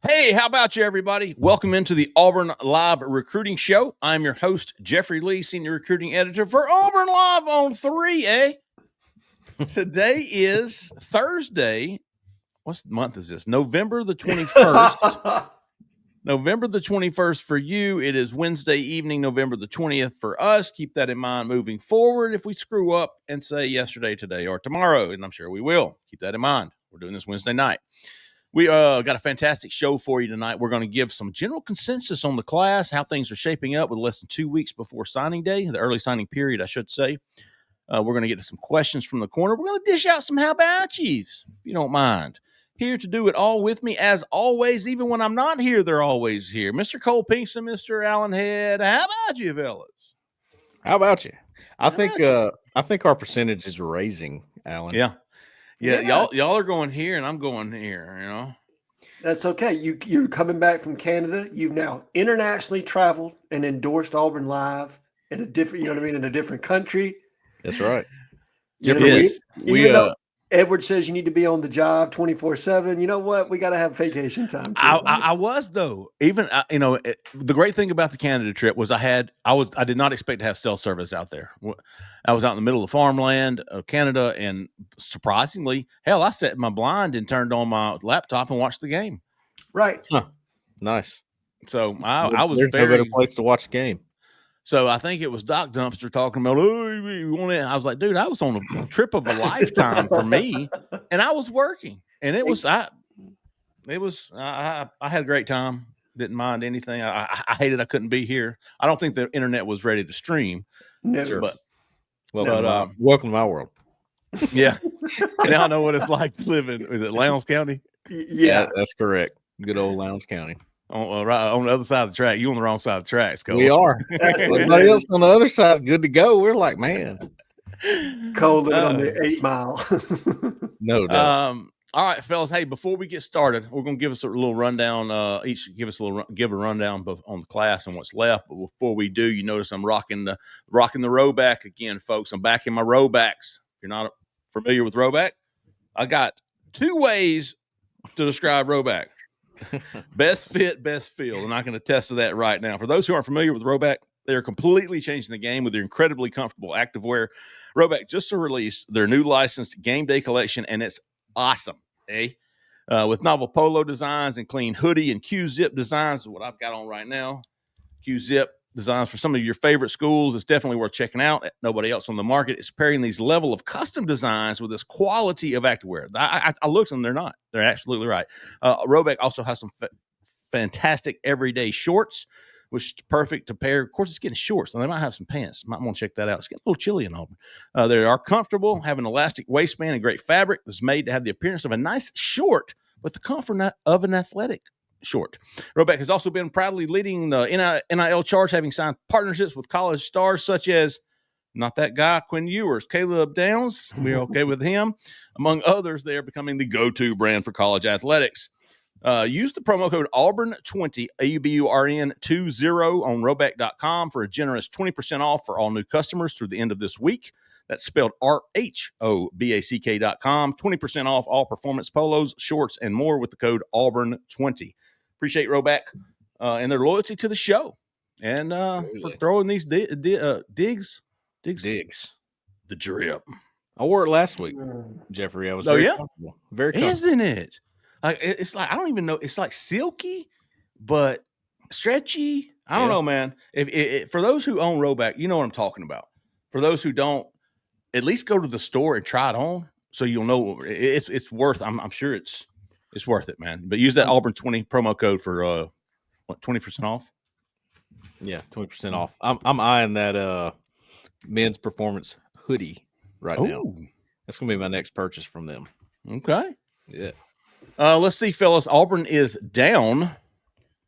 Hey, how about you, everybody? Welcome into the Auburn Live Recruiting Show. I'm your host, Jeffrey Lee, Senior Recruiting Editor for Auburn Live on 3, eh? Today is Thursday. What month is this? November the 21st. November the 21st for you. It is Wednesday evening, November the 20th for us. Keep that in mind moving forward. If we screw up and say yesterday, today, or tomorrow, and I'm sure we will, keep that in mind. We're doing this Wednesday night. We got a fantastic show for you tonight. We're going to give some general consensus on the class, how things are shaping up with less than 2 weeks before signing day, the early signing period, I should say. We're going to get to some questions from the corner. We're going to dish out some how about yous, if you don't mind. Here to do it all with me, as always, even when I'm not here, they're always here. Mr. Cole Pinkston, Mr. Allen Head. How about you, fellas? How about you? I think our percentage is raising, Alan. Yeah, y'all are going here, and I'm going here. You know, that's okay. You're coming back from Canada. You've now internationally traveled and endorsed Auburn Live in a different, in a different country. That's right. Jeffrey, even though Edward says you need to be on the job 24/7. You know what? We got to have vacation time too. I was though. Even the great thing about the Canada trip was I did not expect to have cell service out there. I was out in the middle of farmland of Canada, and surprisingly, hell, I set my blind and turned on my laptop and watched the game. Right. Huh. Nice. So I was There's no better place to watch a game. So I think it was Doc Dumpster talking about, you want it? I was like, dude, I was on a trip of a lifetime for me, and I was working, and I had a great time. Didn't mind anything. I hated I couldn't be here. I don't think the internet was ready to stream. Never. But welcome to my world. Yeah. Now I know what it's like to live in. Is it Lowndes County? Yeah, that's correct. Good old Lowndes County. Right on the other side of the track. You on the wrong side of the tracks, Cole. We are. Everybody else on the other side is good to go. We're like, man. Cole living on the 8 Mile. No doubt. All right, fellas. Hey, before we get started, we're going to give us a little rundown. Each give a rundown on the class and what's left. But before we do, you notice I'm rocking the rowback again, folks. I'm back in my rowbacks. If you're not familiar with rowback, I got 2 ways to describe rowback. Best fit, best feel, and I can attest to that right now. For those who aren't familiar with rowback, they are completely changing the game with their incredibly comfortable activewear. Rowback just released their new licensed game day collection, and it's awesome, with novel polo designs and clean hoodie and Q-zip designs, what I've got on right now. Q-zip designs for some of your favorite schools. It's definitely worth checking out. Nobody else on the market is pairing these level of custom designs with this quality of activewear. I looked and they're not. They're absolutely right. Rowback also has some fantastic everyday shorts, which is perfect to pair. Of course, it's getting shorts, so they might have some pants. Might want to check that out. It's getting a little chilly in Auburn. They are comfortable, have an elastic waistband and great fabric. It's made to have the appearance of a nice short, but the comfort of an athletic short. Rowback has also been proudly leading the NIL charge, having signed partnerships with college stars such as not that guy, Quinn Ewers, Caleb Downs. We're okay with him. Among others, they are becoming the go-to brand for college athletics. Use the promo code Auburn20, AUBURN20 on rowback.com for a generous 20% off for all new customers through the end of this week. That's spelled RHOBACK.com. 20% off all performance polos, shorts, and more with the code Auburn20. Appreciate Rowback and their loyalty to the show, and for throwing these digs. The drip. I wore it last week, Jeffrey. I was very comfortable. Very comfortable. Isn't it? It's like, I don't even know. It's like silky, but stretchy. I don't know, man. If for those who own Rowback, you know what I'm talking about. For those who don't, at least go to the store and try it on, so you'll know it's worth. I'm sure it's worth it, man. But use that Auburn20 promo code for 20% off. Yeah, 20% off. I'm eyeing that men's performance hoodie right now. That's gonna be my next purchase from them. Okay. Yeah. Let's see, fellas. Auburn is down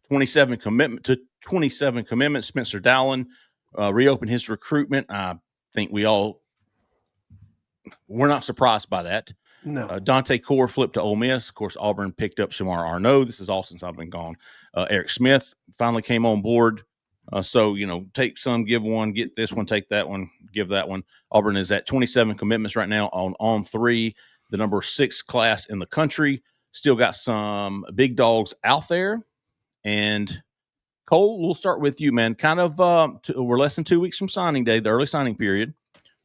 27 commitments. Spencer Dowling reopened his recruitment. I think we're not surprised by that. No. Dante Core flipped to Ole Miss. Of course, Auburn picked up Shamar Arnaud. This is all since I've been gone. Eric Smith finally came on board. So, take some, give one, get this one, take that one, give that one. Auburn is at 27 commitments right now on 3, the number 6 class in the country. Still got some big dogs out there. And Cole, we'll start with you, man. Kind of, we're less than 2 weeks from signing day, the early signing period.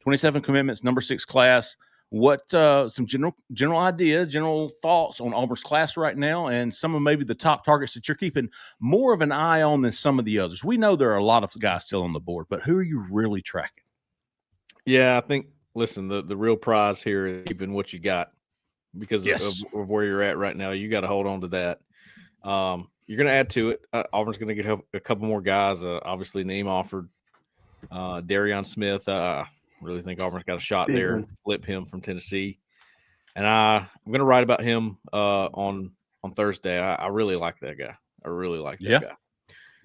27 commitments, number 6 class. What some general ideas, general thoughts on Auburn's class right now, and some of maybe the top targets that you're keeping more of an eye on than some of the others? We know there are a lot of guys still on the board, but who are you really tracking? Yeah, I think. Listen, the real prize here is keeping what you got because Yes. of where you're at right now. You got to hold on to that. You're going to add to it. Auburn's going to get a couple more guys. Obviously, name offered. Darion Smith. I really think Auburn's got a shot Big there. one. Flip him from Tennessee, and I'm going to write about him on Thursday. I really like that guy. I really like that guy.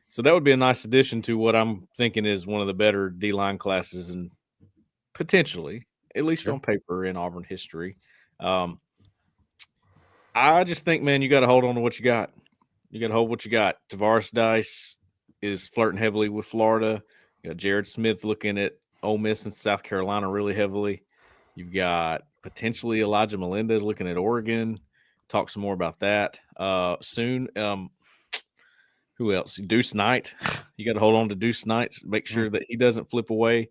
So that would be a nice addition to what I'm thinking is one of the better D-line classes and potentially, at least on paper, in Auburn history. I just think, man, you got to hold on to what you got. You got to hold what you got. Tavares Dice is flirting heavily with Florida. You got Jared Smith looking at Ole Miss and South Carolina really heavily. You've got potentially Elijah Melendez looking at Oregon. Talk some more about that soon. Who else? Deuce Knight. You got to hold on to Deuce Knight. Make sure that he doesn't flip away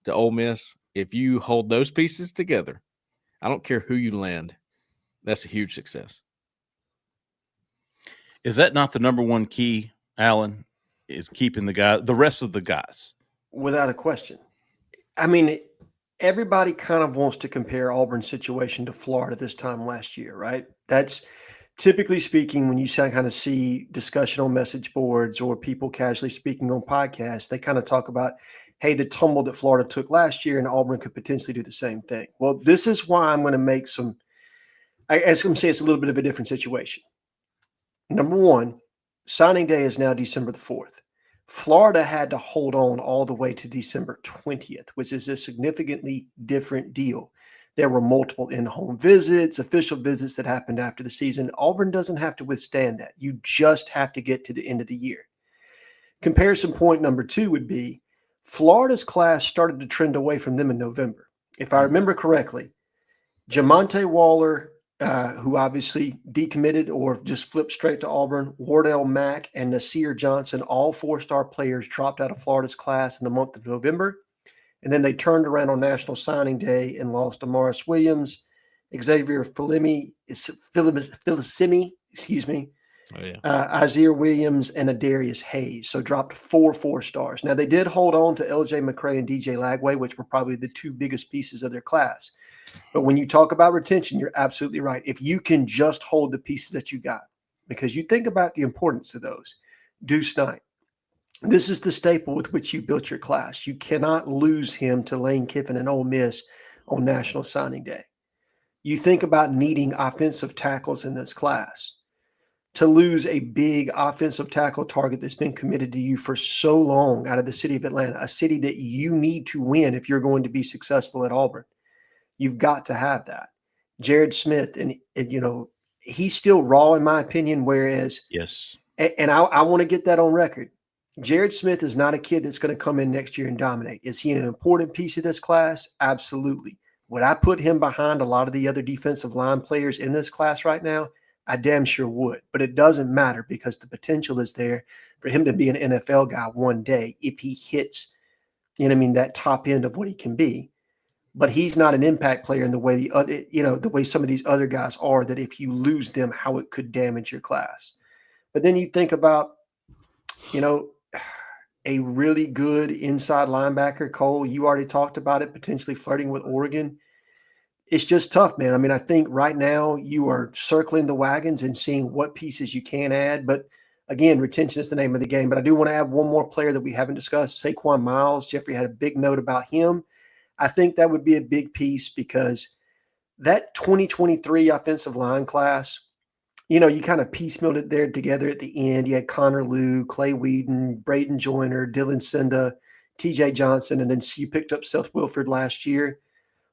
to Ole Miss. If you hold those pieces together, I don't care who you land, that's a huge success. Is that not the number one key, Alan, is keeping the rest of the guys? Without a question. I mean, everybody kind of wants to compare Auburn's situation to Florida this time last year, right? That's typically speaking, when you kind of see discussion on message boards or people casually speaking on podcasts, they kind of talk about, hey, the tumble that Florida took last year and Auburn could potentially do the same thing. Well, this is why I'm going to make some, as I'm saying, it's a little bit of a different situation. Number one, signing day is now December the 4th. Florida had to hold on all the way to December 20th, which is a significantly different deal. There were multiple in-home visits, official visits that happened after the season. Auburn doesn't have to withstand that. You just have to get to the end of the year. Comparison point number 2 would be Florida's class started to trend away from them in November. If I remember correctly, Jamonte Waller, who obviously decommitted or just flipped straight to Auburn, Wardell Mack, and Nasir Johnson, all 4-star players dropped out of Florida's class in the month of November. And then they turned around on National Signing Day and lost Amaris Williams, Xavier Filisimi, Isaiah Williams, and Adarius Hayes. So dropped 4 stars. Now, they did hold on to LJ McCray and DJ Lagway, which were probably the 2 biggest pieces of their class. But when you talk about retention, you're absolutely right. If you can just hold the pieces that you got, because you think about the importance of those. Deuce Knight. This is the staple with which you built your class. You cannot lose him to Lane Kiffin and Ole Miss on National Signing Day. You think about needing offensive tackles in this class. To lose a big offensive tackle target that's been committed to you for so long out of the city of Atlanta, a city that you need to win if you're going to be successful at Auburn. You've got to have that. Jared Smith, and he's still raw in my opinion, whereas yes, and I want to get that on record. Jared Smith is not a kid that's going to come in next year and dominate. Is he an important piece of this class? Absolutely. Would I put him behind a lot of the other defensive line players in this class right now? I damn sure would. But it doesn't matter because the potential is there for him to be an NFL guy one day if he hits, that top end of what he can be. But he's not an impact player in the way the way some of these other guys are, that if you lose them, how it could damage your class. But then you think about, a really good inside linebacker, Cole. You already talked about it, potentially flirting with Oregon. It's just tough, man. I mean, I think right now you are circling the wagons and seeing what pieces you can add. But again, retention is the name of the game. But I do want to add one more player that we haven't discussed, Saquon Miles. Jeffrey had a big note about him. I think that would be a big piece because that 2023 offensive line class, you kind of piecemealed it there together at the end. You had Connor Liu, Clay Whedon, Braden Joyner, Dylan Cinda, TJ Johnson, and then you picked up Seth Wilford last year.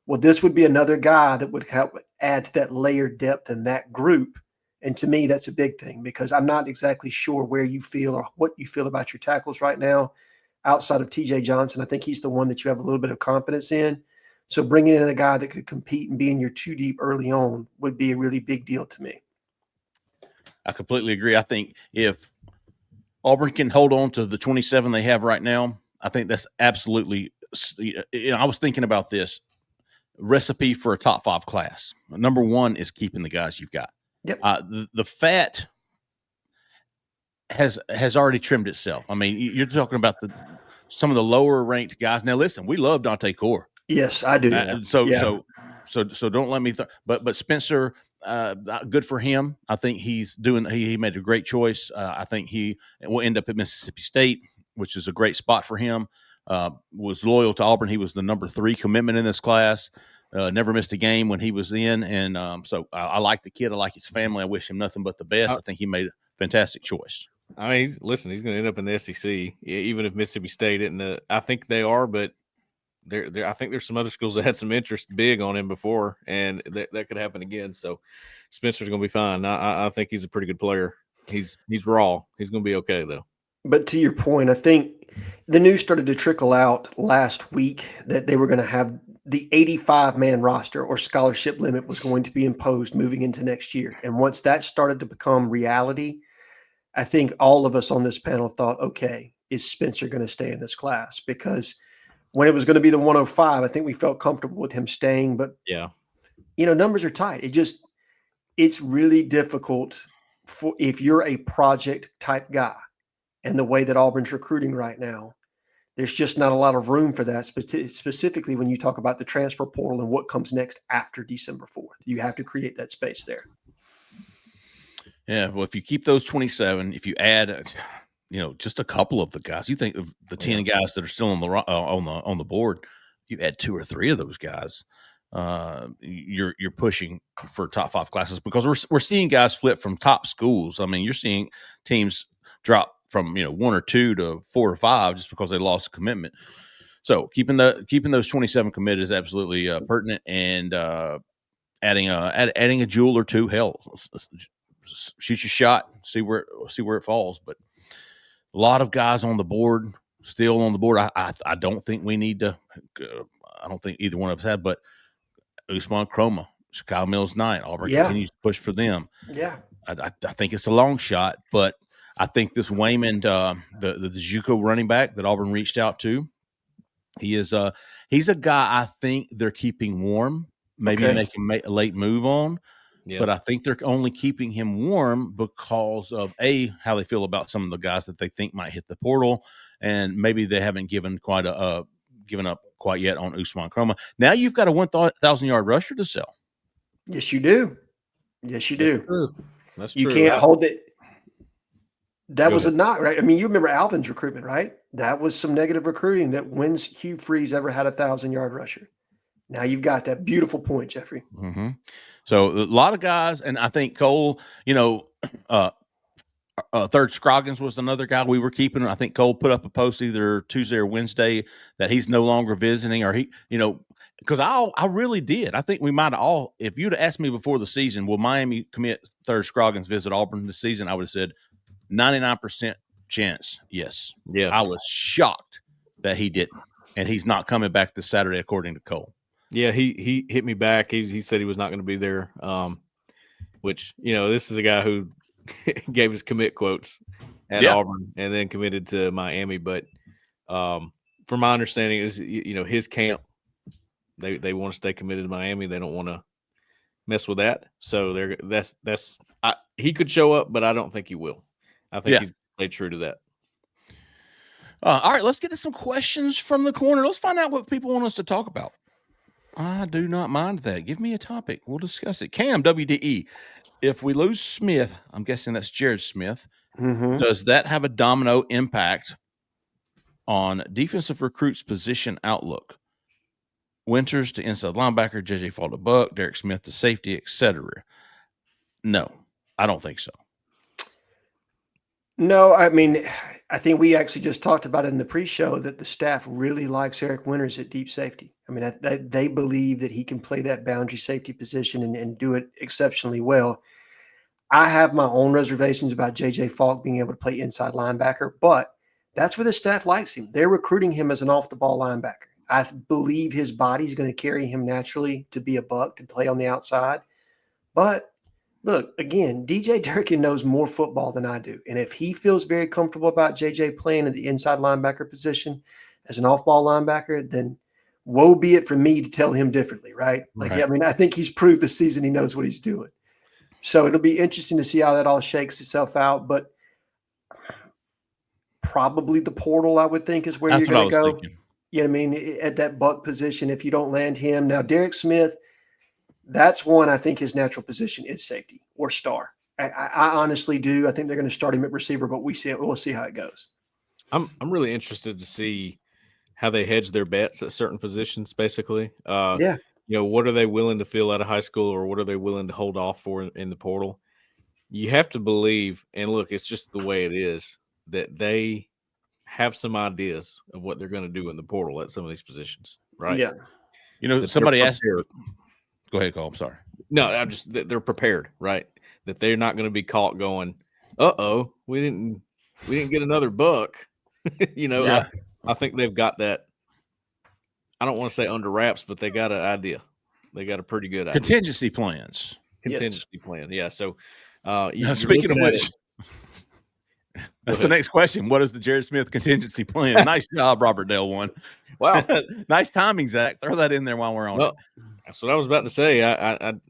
Well, this would be another guy that would help add to that layered depth in that group. And to me, that's a big thing because I'm not exactly sure where you feel or what you feel about your tackles right now. Outside of TJ Johnson, I think he's the one that you have a little bit of confidence in. So bringing in a guy that could compete and be in your 2 deep early on would be a really big deal to me. I completely agree. I think if Auburn can hold on to the 27 they have right now, I think that's absolutely. I was thinking about this recipe for a top 5 class. Number one is keeping the guys you've got. Yep. The fat has already trimmed itself. I mean, you're talking about some of the lower ranked guys. Now, listen, we love Dante Core. Yes, I do. So don't let me. But Spencer, good for him. I think he's doing. He made a great choice. I think he will end up at Mississippi State, which is a great spot for him. Was loyal to Auburn. He was the number 3 commitment in this class. Never missed a game when he was in, and so I like the kid. I like his family. I wish him nothing but the best. I think he made a fantastic choice. I mean, he's going to end up in the SEC, even if Mississippi State isn't. I think they are, but I think there's some other schools that had some interest big on him before, and that could happen again. So Spencer's going to be fine. I think he's a pretty good player. He's raw. He's going to be okay though. But to your point, I think the news started to trickle out last week that they were going to have the 85-man roster or scholarship limit was going to be imposed moving into next year. And once that started to become reality, I think all of us on this panel thought, okay, is Spencer going to stay in this class? Because when it was going to be the 105, I think we felt comfortable with him staying. But, yeah, numbers are tight. It's really difficult if you're a project type guy. And the way that Auburn's recruiting right now, there's just not a lot of room for that, specifically when you talk about the transfer portal and what comes next after December 4th. You have to create that space there. Yeah, well, if you keep those 27, if you add, just a couple of the guys, you think of the 10 guys that are still on the board, you add 2 or 3 of those guys, you're pushing for top 5 classes because we're seeing guys flip from top schools. I mean, you're seeing teams drop from 1 or 2 to 4 or 5 just because they lost a commitment. So keeping those 27 committed is absolutely pertinent, and adding a jewel or 2, hell, shoot your shot, see where it falls. But a lot of guys on the board, still on the board. I don't think we need to. I don't think either one of us have, but Usman Chroma, Chicago Mills Knight, Auburn continues to push for them. Yeah, I think it's a long shot, but I think this Wayman, the JUCO running back that Auburn reached out to, he's a guy I think they're keeping warm, maybe making a late move on. Yeah. But I think they're only keeping him warm because of how they feel about some of the guys that they think might hit the portal, and maybe they haven't given up quite yet on Usman Chroma. Now you've got a 1,000-yard rusher to sell. Yes, you do. Yes, you do. That's true. You can't hold it. That was a knock, right? I mean, you remember Alvin's recruitment, right? That was some negative recruiting that when's Hugh Freeze ever had a 1,000-yard rusher? Now you've got that beautiful point, Jeffrey. Mm-hmm. So a lot of guys, and I think Cole, Third Scroggins was another guy we were keeping. I think Cole put up a post either Tuesday or Wednesday that he's no longer visiting, or because I really did. I think we might have all, if you'd have asked me before the season, will Miami commit Third Scroggins visit Auburn this season, I would have said 99% chance. Yes. Yeah. I was shocked that he didn't, and he's not coming back this Saturday, according to Cole. Yeah, he hit me back. He said he was not going to be there, which, this is a guy who gave his commit quotes at Auburn and then committed to Miami. But from my understanding is, his camp, they want to stay committed to Miami. They don't want to mess with that. So he could show up, but I don't think he will. I think he's played true to that. All right, let's get to some questions from the corner. Let's find out what people want us to talk about. I do not mind that. Give me a topic. We'll discuss it. Cam, WDE. If we lose Smith, I'm guessing that's Jared Smith, does that have a domino impact on defensive recruits' position outlook? Winters to inside linebacker, J.J. Fall to Buck, Derek Smith to safety, etc. No, I don't think so. No, I mean, I think we actually just talked about it in the pre-show that the staff really likes Eric Winters at deep safety. I mean, they believe that he can play that boundary safety position and do it exceptionally well. I have my own reservations about J.J. Falk being able to play inside linebacker, but that's where the staff likes him. They're recruiting him as an off-the-ball linebacker. I believe his body's going to carry him naturally to be a buck, to play on the outside. But Look, again, DJ Durkin knows more football than I do. And if he feels very comfortable about JJ playing in the inside linebacker position as an off-ball linebacker, then woe be it for me to tell him differently, right? Like, Right. I mean, I think he's proved this season he knows what he's doing. So it'll be interesting to see how that all shakes itself out. But probably the portal, I would think, is where That's you're what I going to was go. thinking. You know what I mean? At that buck position, if you don't land him. Now, Derek Smith, that's one I think his natural position is safety or star. I honestly do. I think they're going to start him at receiver, but we'll see how it goes. I'm really interested to see how they hedge their bets at certain positions, basically. Yeah. You know, what are they willing to fill out of high school, or what are they willing to hold off for in the portal? You have to believe, and look, it's just the way it is, that they have some ideas of what they're going to do in the portal at some of these positions, right? Yeah. You know, That somebody they're asked. prepared. Go ahead, Cole. I'm sorry. No, I'm just that they're prepared, right? That they're not going to be caught going, "Uh-oh, we didn't get another buck." You know, Yeah. I think they've got that. I don't want to say under wraps, but they got an idea. They got a pretty good idea. Contingency plans. Contingency plan. Yeah. So, Now, you're speaking of looking at which, it- that's Go the ahead. next question. What is the Jared Smith contingency plan? Nice job, Robert Dale one. Wow. Nice timing, Zach. Throw that in there while we're on Well, it. that's what I was about to say.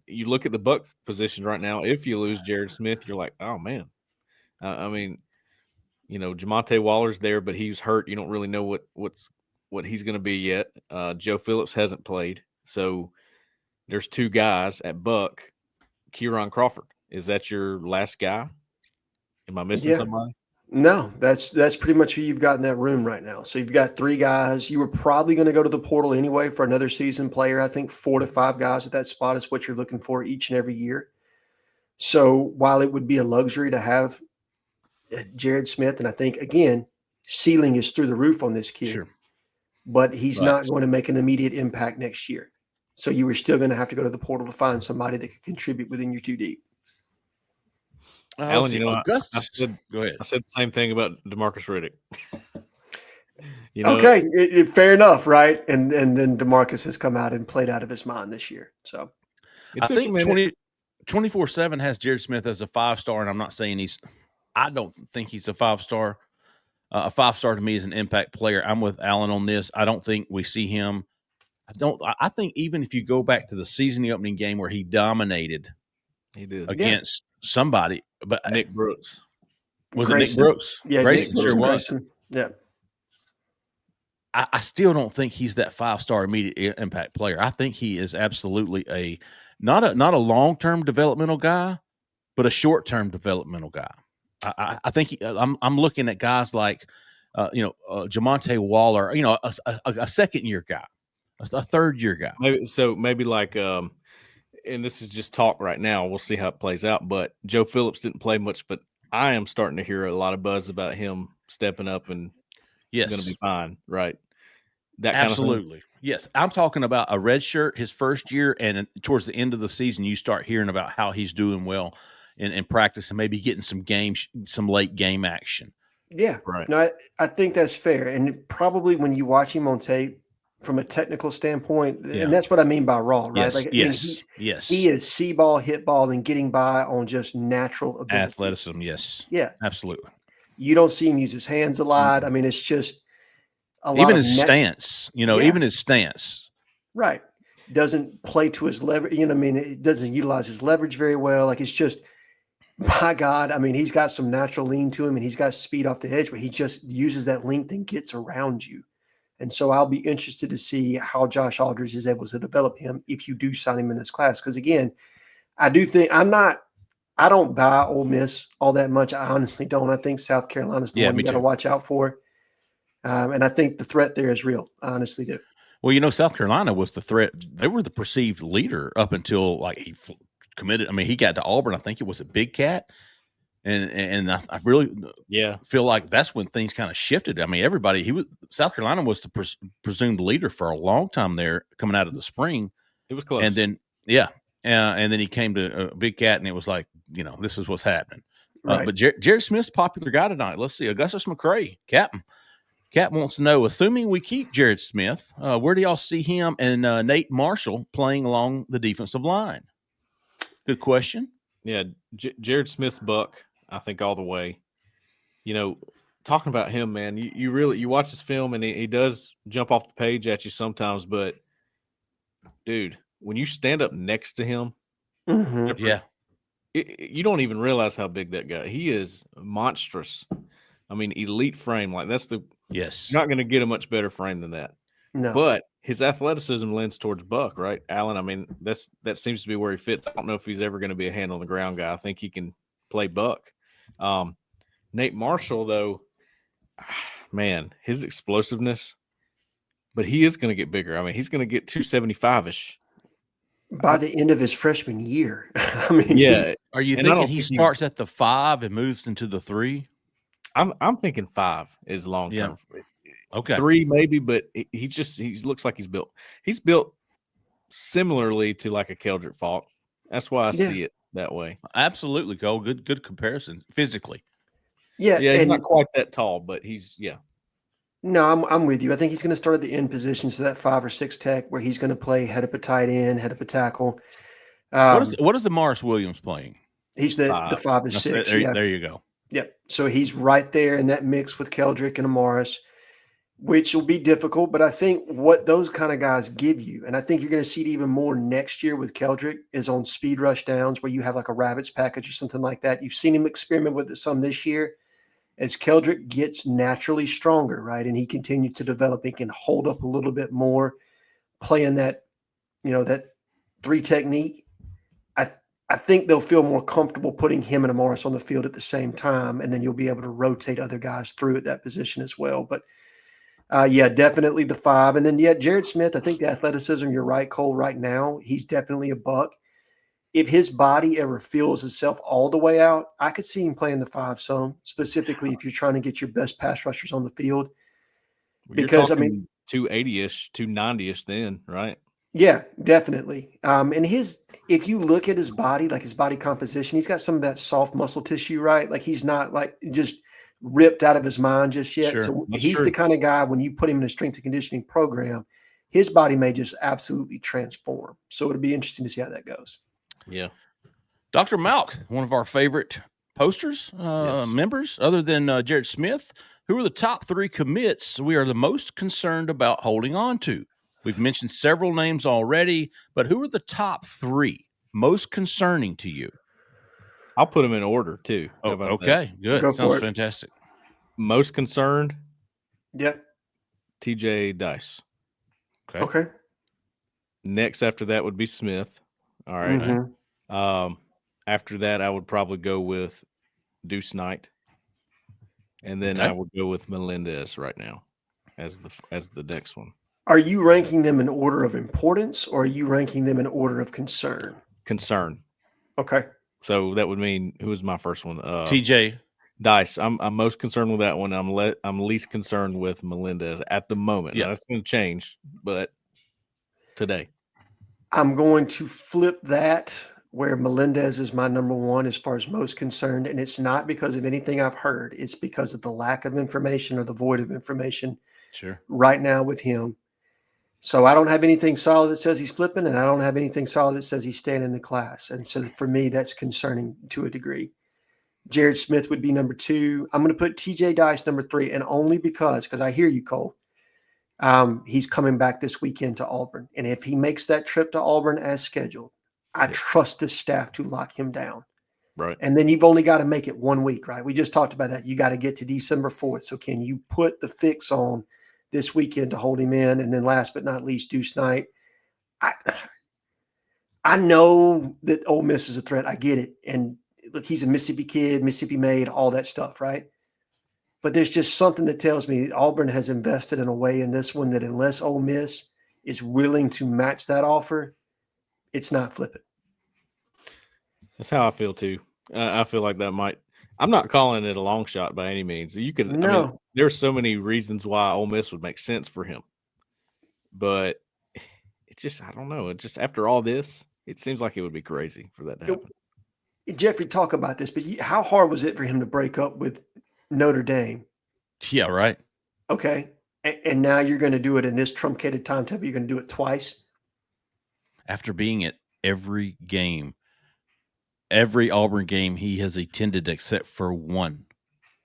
You look at the buck position right now. If you lose Jared Smith, you're like, oh man. I mean, you know, Jamonte Waller's there, but he's hurt. You don't really know what he's going to be yet. Joe Phillips hasn't played, so there's two guys at buck. Kieran Crawford, is that your last guy? Am I missing somebody? No, that's pretty much who you've got in that room right now. So you've got three guys. You were probably going to go to the portal anyway for another season player. I think 4 to 5 guys at that spot is what you're looking for each and every year. So while it would be a luxury to have Jared Smith, and I think, again, ceiling is through the roof on this kid, Sure. but he's Right. not going to make an immediate impact next year. So you were still going to have to go to the portal to find somebody that could contribute within your 2 deep. Alan, you know, Augustus. Go ahead. I said the same thing about DeMarcus Riddick. Okay, fair enough, right? And then DeMarcus has come out and played out of his mind this year. So I think 24/7 has Jared Smith as a 5-star, and I'm not saying I don't think he's a 5-star. A 5-star to me is an impact player. I'm with Alan on this. I don't think we see him. I think even if you go back to the season opening game where he dominated, he did against somebody, but Nick Brooks. Was it Nick Brooks? Yeah, Grayson Nick sure was. Grayson. Yeah. I still don't think he's that 5-star immediate impact player. I think he is absolutely not a long-term developmental guy, but a short-term developmental guy. I think I'm looking at guys like Jamonte Waller, a second-year guy, a third-year guy. Maybe like and this is just talk right now. We'll see how it plays out. But Joe Phillips didn't play much, but I am starting to hear a lot of buzz about him stepping up and going to be fine, right? That Absolutely. Kind of yes. I'm talking about a red shirt his first year, and towards the end of the season, you start hearing about how he's doing well in practice and maybe getting some late game action. Yeah. Right. No, I think that's fair. And probably when you watch him on tape from a technical standpoint, and that's what I mean by raw, right? Yes. He is see ball, hit ball, and getting by on just natural ability. Athleticism, yes. Yeah. Absolutely. You don't see him use his hands a lot. I mean, it's just a lot even of his stance, even his stance. Right. Doesn't play to his leverage. You know what I mean? It doesn't utilize his leverage very well. Like, it's just, my God. I mean, he's got some natural lean to him and he's got speed off the edge, but he just uses that length and gets around you. And so I'll be interested to see how Josh Aldridge is able to develop him if you do sign him in this class. Because again, I do think I don't buy Ole Miss all that much. I honestly don't. I think South Carolina's the one you got to watch out for. And I think the threat there is real. I honestly do. Well, South Carolina was the threat. They were the perceived leader up until he committed. I mean, he got to Auburn. I think it was a Big Cat. And I really feel like that's when things kind of shifted. I mean, South Carolina was the presumed leader for a long time there coming out of the spring. It was close. And then, and then he came to Big Cat and it was like, this is what's happening. Right. But Jared Smith's a popular guy tonight. Let's see. Augustus McCray, Captain. Cap wants to know, assuming we keep Jared Smith, where do y'all see him and Nate Marshall playing along the defensive line? Good question. Yeah, Jared Smith's buck, I think all the way. You know, talking about him, man, you really you watch this film and he does jump off the page at you sometimes, but dude, when you stand up next to him, Mhm. Jeffrey, you don't even realize how big that guy. He is monstrous. I mean, elite frame. Like you're not going to get a much better frame than that. No. But his athleticism lends towards Buck, right, Alan? I mean, that seems to be where he fits. I don't know if he's ever going to be a hand on the ground guy. I think he can play Buck. Nate Marshall, though, man, his explosiveness, but he is going to get bigger. I mean, he's going to get 275-ish. By the end of his freshman year. I mean, Yeah. Are you thinking he starts at the 5 and moves into the 3? I'm thinking 5 is long term. Yeah. Okay. 3 maybe, but he looks like he's built similarly to like a Keldrick Falk. That's why I see it that way. Absolutely, Cole. Good comparison physically. Yeah, he's not quite that tall, but he's No, I'm with you. I think he's going to start at the end position, so that 5 or 6 tech where he's going to play head up a tight end, head up a tackle. What is the Morris Williams playing? He's the 5 and 6. There you go. Yep. So he's right there in that mix with Keldrick and Amaris, which will be difficult. But I think what those kind of guys give you, and I think you're going to see it even more next year with Keldrick, is on speed rush downs where you have like a rabbits package or something like that. You've seen him experiment with it some this year. As Keldrick gets naturally stronger, right, and he continues to develop, he can hold up a little bit more, playing that, that 3 technique. I think they'll feel more comfortable putting him and Amaris on the field at the same time, and then you'll be able to rotate other guys through at that position as well. But, definitely the 5. And then, Jared Smith, I think the athleticism, you're right, Cole, right now, he's definitely a buck. If his body ever feels itself all the way out, I could see him playing the 5 some, specifically if you're trying to get your best pass rushers on the field. Because, I mean, 280-ish, 290-ish then, right? Yeah, definitely. And if you look at his body, like his body composition, he's got some of that soft muscle tissue, right? Like he's not like just ripped out of his mind just yet. Sure, so he's the kind of guy, when you put him in a strength and conditioning program, his body may just absolutely transform. So it'll be interesting to see how that goes. Yeah. Dr. Malk, one of our favorite posters, members, other than Jared Smith, who are the top 3 commits we are the most concerned about holding on to? We've mentioned several names already, but who are the top 3 most concerning to you? I'll put them in order too. Oh, okay, good. Go Sounds fantastic. Most concerned? Yep. TJ Dice. Okay. Next after that would be Smith. All right. Mm-hmm. After that, I would probably go with Deuce Knight, and then I would go with Melendez right now as the next one. Are you ranking them in order of importance, or are you ranking them in order of concern? Concern. Okay. So that would mean, who was my first one? TJ Dice. I'm most concerned with that one. I'm least concerned with Melendez at the moment. Yeah, now, that's going to change, but today I'm going to flip that, where Melendez is my number 1 as far as most concerned. And it's not because of anything I've heard. It's because of the lack of information or the void of information right now with him. So I don't have anything solid that says he's flipping, and I don't have anything solid that says he's staying in the class. And so for me, that's concerning to a degree. Jared Smith would be number 2. I'm going to put TJ Dice number 3, and only because I hear you, Cole. He's coming back this weekend to Auburn. And if he makes that trip to Auburn as scheduled, I trust the staff to lock him down. Right. And then you've only got to make it 1 week, right? We just talked about that. You got to get to December 4th. So can you put the fix on this weekend to hold him in? And then last but not least, Deuce Knight. I know that Ole Miss is a threat. I get it. And look, he's a Mississippi kid, Mississippi made, all that stuff, right? But there's just something that tells me Auburn has invested in a way in this one that unless Ole Miss is willing to match that offer, it's not flipping. That's how I feel too. I feel like that might. I'm not calling it a long shot by any means. You could. No. I mean, there's so many reasons why Ole Miss would make sense for him, but it's just, I don't know. It just, after all this, it seems like it would be crazy for that to happen. Jeffrey, talk about this, but how hard was it for him to break up with Notre Dame? Yeah, right. Okay. And now you're going to do it in this truncated timetable. You're going to do it twice. After being at every game every Auburn game he has attended except for one.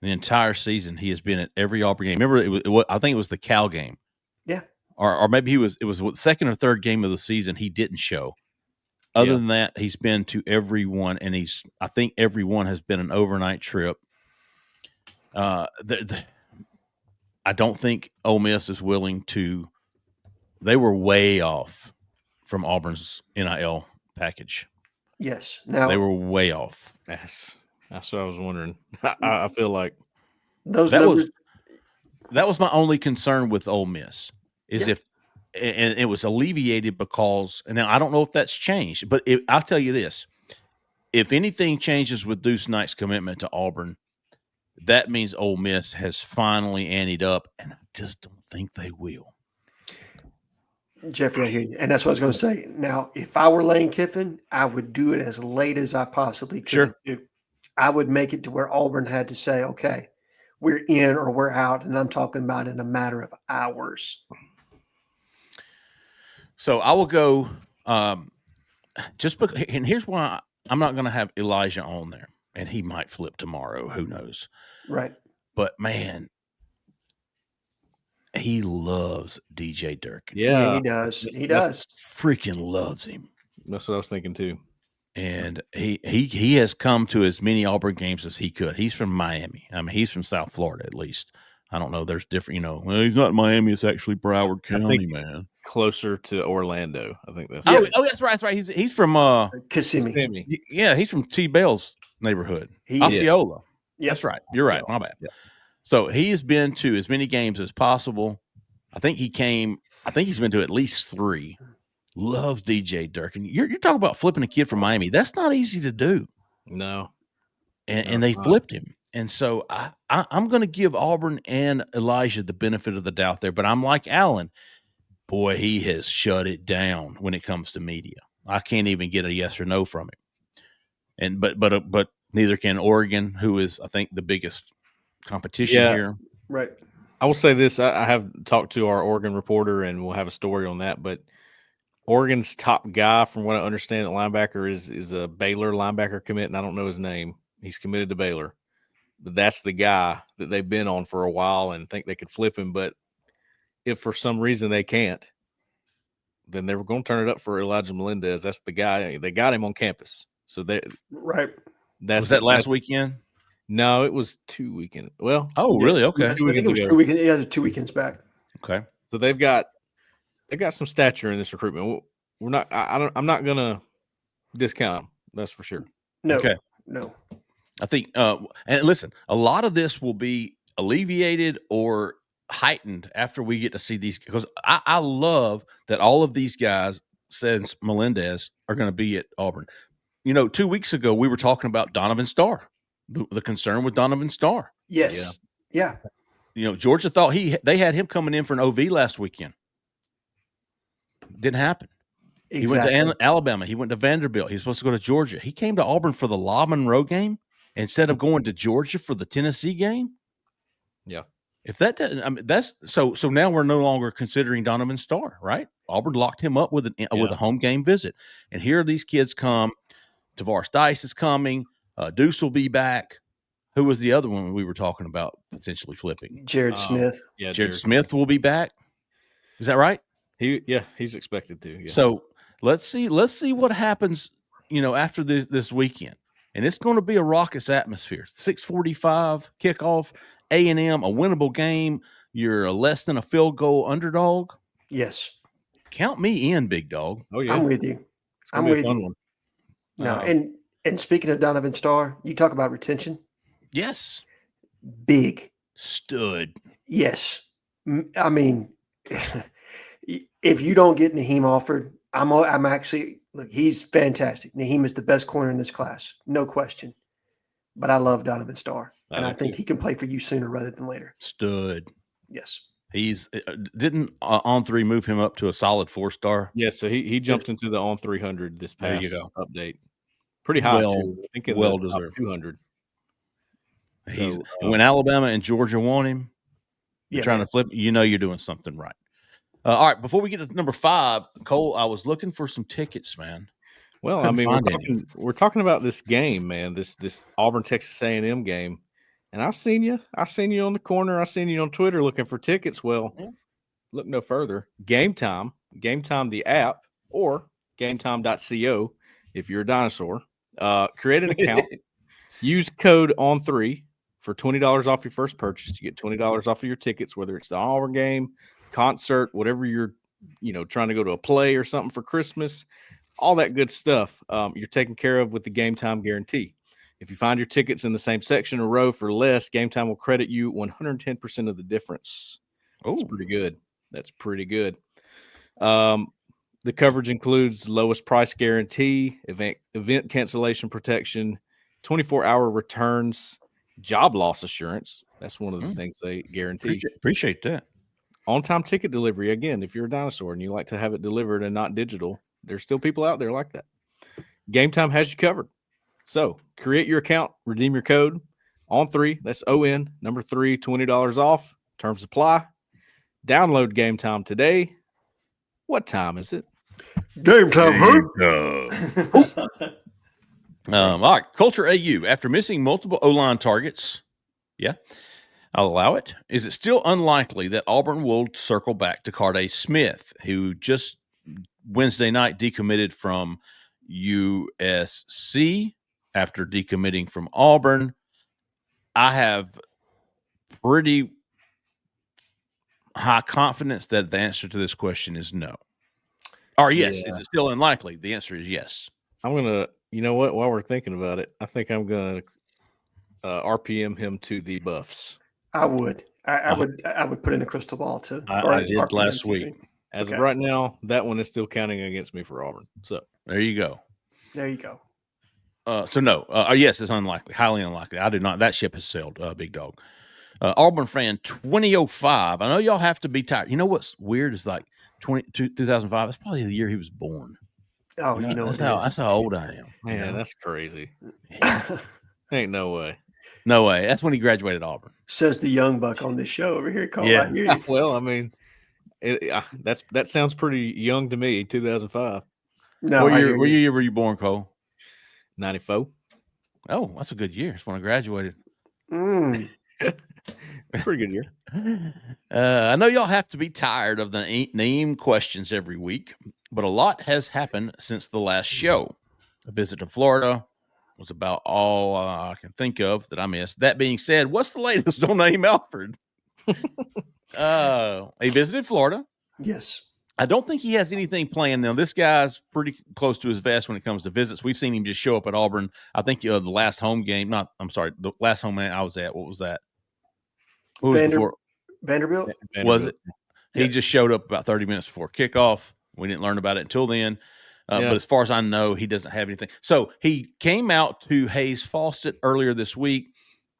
The entire season he has been at every Auburn game. Remember, I think it was the Cal game. Yeah. Or maybe it was the second or third game of the season he didn't show. Other than that, he's been to every one, and I think every one has been an overnight trip. I don't think Ole Miss is willing to. They were way off from Auburn's NIL package. Yes. Now they were way off. That's what I was wondering. I feel like those numbers. That was my only concern with Ole Miss is if, and it was alleviated because, and now I don't know if that's changed, but I'll tell you this: if anything changes with Deuce Knight's commitment to Auburn, that means Ole Miss has finally anteed up, and I just don't think they will. Jeffrey, I hear you. And that's what I was going to say. Now, if I were Lane Kiffin, I would do it as late as I possibly could. Sure. I would make it to where Auburn had to say, okay, we're in or we're out. And I'm talking about in a matter of hours. So I will go and here's why I'm not going to have Elijah on there. And he might flip tomorrow. Who knows? Right. But, man, he loves DJ Durkin. Yeah, he does. He does. Freaking loves him. That's what I was thinking too. And he has come to as many Auburn games as he could. He's from Miami. I mean, he's from South Florida at least. I don't know. There's different, well, he's not in Miami. It's actually Broward County, man. Closer to Orlando. I think that's. That's right. That's right. He's from Kissimmee. Yeah, he's from T. Bell's neighborhood. Osceola. Yeah. That's right. You're right. My bad. Yeah. So he has been to as many games as possible. I think he's been to at least 3. Loves DJ Durkin. You're talking about flipping a kid from Miami. That's not easy to do. No. And they flipped him. And so I'm going to give Auburn and Elijah the benefit of the doubt there. But I'm like Allen. Boy, he has shut it down when it comes to media. I can't even get a yes or no from him. And but neither can Oregon, who is, I think, the biggest competition here. Right. I will say this. I have talked to our Oregon reporter, and we'll have a story on that. But Oregon's top guy, from what I understand, at linebacker is a Baylor linebacker commit, and I don't know his name. He's committed to Baylor. But that's the guy that they've been on for a while and think they could flip him. But if for some reason they can't, then they were going to turn it up for Elijah Melendez. That's the guy. They got him on campus. So right. Was that last weekend? No, it was 2 weekends. Well, really? Okay. I think it was 2 weekends. Yeah, 2 weekends back. Okay. So they've got some stature in this recruitment. We're not. I'm not gonna discount them. That's for sure. No. Okay. No. I think. And listen, a lot of this will be alleviated or heightened after we get to see these, because I love that all of these guys, since Melendez, are going to be at Auburn. 2 weeks ago we were talking about Donovan Starr, the concern with Donovan Starr. Yes. Yeah. Georgia thought they had him coming in for an OV last weekend. Didn't happen. Exactly. He went to Alabama. He went to Vanderbilt. He was supposed to go to Georgia. He came to Auburn for the La Monroe game instead of going to Georgia for the Tennessee game. Yeah. If that doesn't, that's so now we're no longer considering Donovan Starr, right? Auburn locked him up with a home game visit, and here these kids come. Tavares Dice is coming. Deuce will be back. Who was the other one we were talking about potentially flipping? Jared Smith. Yeah, Jared Smith will be back. Is that right? He's expected to. Yeah. So let's see what happens, after this weekend, and it's going to be a raucous atmosphere. 6:45 kickoff. A&M, a winnable game. You're a less than a field goal underdog. Yes. Count me in, big dog. Oh yeah, I'm with you. I'm with you. No, and speaking of Donovan Starr, you talk about retention. Yes. Big. Stood. Yes. I mean, if you don't get Naheem Alford, I'm actually look. He's fantastic. Naheem is the best corner in this class, no question. But I love Donovan Starr, and I think he can play for you sooner rather than later. Stood. Yes. He's didn't On3 move him up to a solid 4-star? Yes, so he jumped into the on 300 this past update. Pretty high, too. I think well deserved. 200. When Alabama and Georgia want him, you're trying to flip. You're doing something right. All right, before we get to number 5, Cole, I was looking for some tickets, man. Well, I mean, we're talking about this game, man. This Auburn Texas A&M game, and I seen you on the corner. I seen you on Twitter looking for tickets. Well, look no further. Game Time the app, or gametime.co if you're a dinosaur. Create an account. Use code ON3 for $20 off your first purchase. You get $20 off of your tickets, whether it's the Auburn game, concert, whatever you're trying to go to a play or something for Christmas. All that good stuff you're taken care of with the Game Time guarantee. If you find your tickets in the same section or row for less, Game Time will credit you 110% of the difference. That's pretty good. That's pretty good. The coverage includes lowest price guarantee, event cancellation protection, 24-hour returns, job loss assurance. That's one of the things they guarantee. Appreciate that. On-time ticket delivery. Again, if you're a dinosaur and you like to have it delivered and not digital, there's still people out there like that. Game Time has you covered. So create your account, redeem your code ON3. That's ON number 3, $20 off. Terms apply. Download Game Time today. What time is it? Game time, all right, Culture AU. After missing multiple O-line targets, I'll allow it. Is it still unlikely that Auburn will circle back to Carday Smith, who just Wednesday night decommitted from USC after decommitting from Auburn? I have pretty high confidence that the answer to this question is no. Or yes. Is it still unlikely? The answer is yes. I'm going to, you know what, while we're thinking about it, I think I'm going to RPM him to the Buffs. I would. I would put in a crystal ball too. I did last week. As of right now, that one is still counting against me for Auburn. So there you go. So no. Yes, it's unlikely. Highly unlikely. I do not. That ship has sailed, big dog. Auburn fan 2005. I know y'all have to be tired. You know what's weird is like 2005. That's probably the year he was born. Oh, that's how old I am. Man, that's crazy. Ain't no way. No way. That's when he graduated Auburn. Says the young buck on this show over here. Well, I mean, that sounds pretty young to me. 2005. No, what year were you born, Cole? 94. Oh, that's a good year. That's when I graduated. Pretty good year. I know y'all have to be tired of the name questions every week, but a lot has happened since the last show. A visit to Florida was about all I can think of that I missed. That being said, what's the latest on Name Alford? He visited Florida. Yes. I don't think he has anything planned. Now, this guy's pretty close to his vest when it comes to visits. We've seen him just show up at Auburn. I think the last home game, the last home game I was at, what was that? What was before? Vanderbilt? Was it? Yeah. He just showed up about 30 minutes before kickoff. We didn't learn about it until then. But as far as I know, he doesn't have anything. So he came out to Hayes Fawcett earlier this week,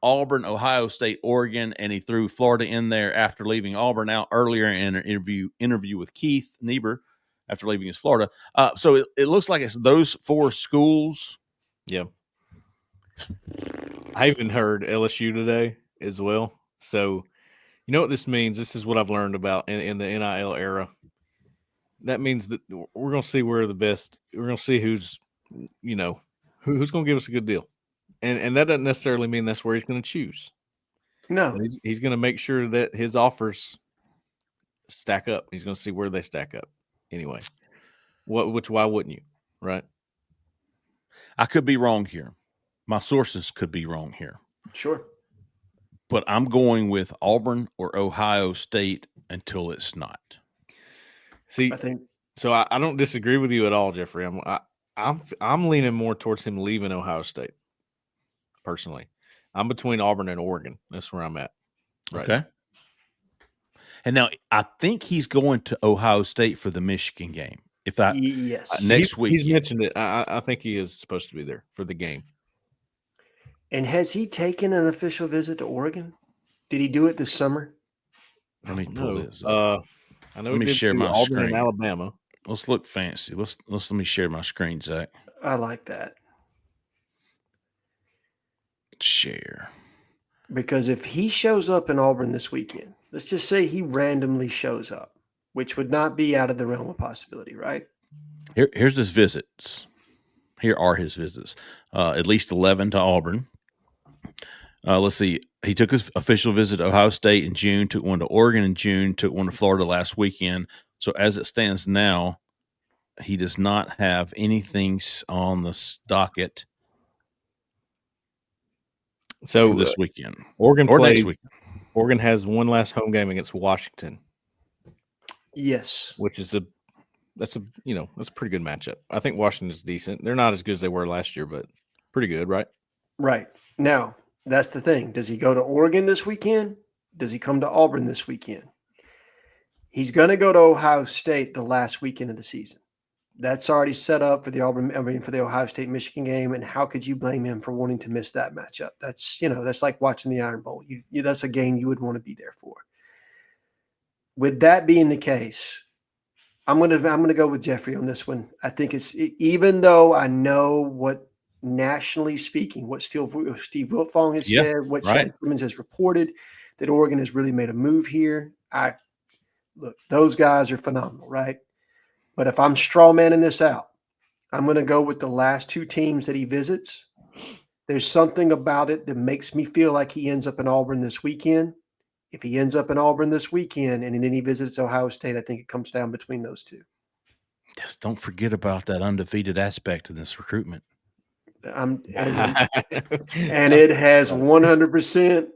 Auburn, Ohio State, Oregon, and he threw Florida in there after leaving Auburn out earlier in an interview with Keith Niebuhr after leaving his Florida. So it looks like it's those 4 schools. Yeah. I even heard LSU today as well. So you know what this means? This is what I've learned about in the NIL era. That means that we're going to see we're going to see who's going to give us a good deal. And that doesn't necessarily mean that's where he's going to choose. No. He's going to make sure that his offers stack up. He's going to see where they stack up. Anyway, why wouldn't you? Right? I could be wrong here. My sources could be wrong here. Sure. But I'm going with Auburn or Ohio State until it's not. See, I don't disagree with you at all, Jeffrey. I'm leaning more towards him leaving Ohio State. Personally, I'm between Auburn and Oregon. That's where I'm at. Right. Okay. And now I think he's going to Ohio State for the Michigan game. Next week. He's mentioned it. I think he is supposed to be there for the game. And has he taken an official visit to Oregon? Did he do it this summer? Let me pull this up. I know. Let me share my Auburn screen. Alabama. Let's look fancy. Let me share my screen, Zach. I like that. Share. Because if he shows up in Auburn this weekend, let's just say he randomly shows up, which would not be out of the realm of possibility, right? Here's his visits. Here are his visits. At least 11 to Auburn. Let's see. He took his official visit to Ohio State in June, took one to Oregon in June, took one to Florida last weekend. So as it stands now, he does not have anything on the docket So for this weekend. Oregon Or plays. next week. Oregon has one last home game against Washington. Yes. Which is that's a pretty good matchup. I think Washington is decent. They're not as good as they were last year, but pretty good, right? Right. Now, that's the thing. Does he go to Oregon this weekend? Does he come to Auburn this weekend? He's going to go to Ohio State the last weekend of the season. That's already set up for the Ohio State Michigan game. And how could you blame him for wanting to miss that matchup? That's like watching the Iron Bowl. That's a game you would want to be there for. With that being the case, I'm gonna go with Jeffrey on this one. I think even though I know what nationally speaking, what Steve Wiltfong has said, what Chad Simmons has reported, that Oregon has really made a move here. Look, those guys are phenomenal, right? But if I'm straw manning this out, I'm going to go with the last two teams that he visits. There's something about it that makes me feel like he ends up in Auburn this weekend. If he ends up in Auburn this weekend and then he visits Ohio State, I think it comes down between those two. Just don't forget about that undefeated aspect of this recruitment. And it has 100%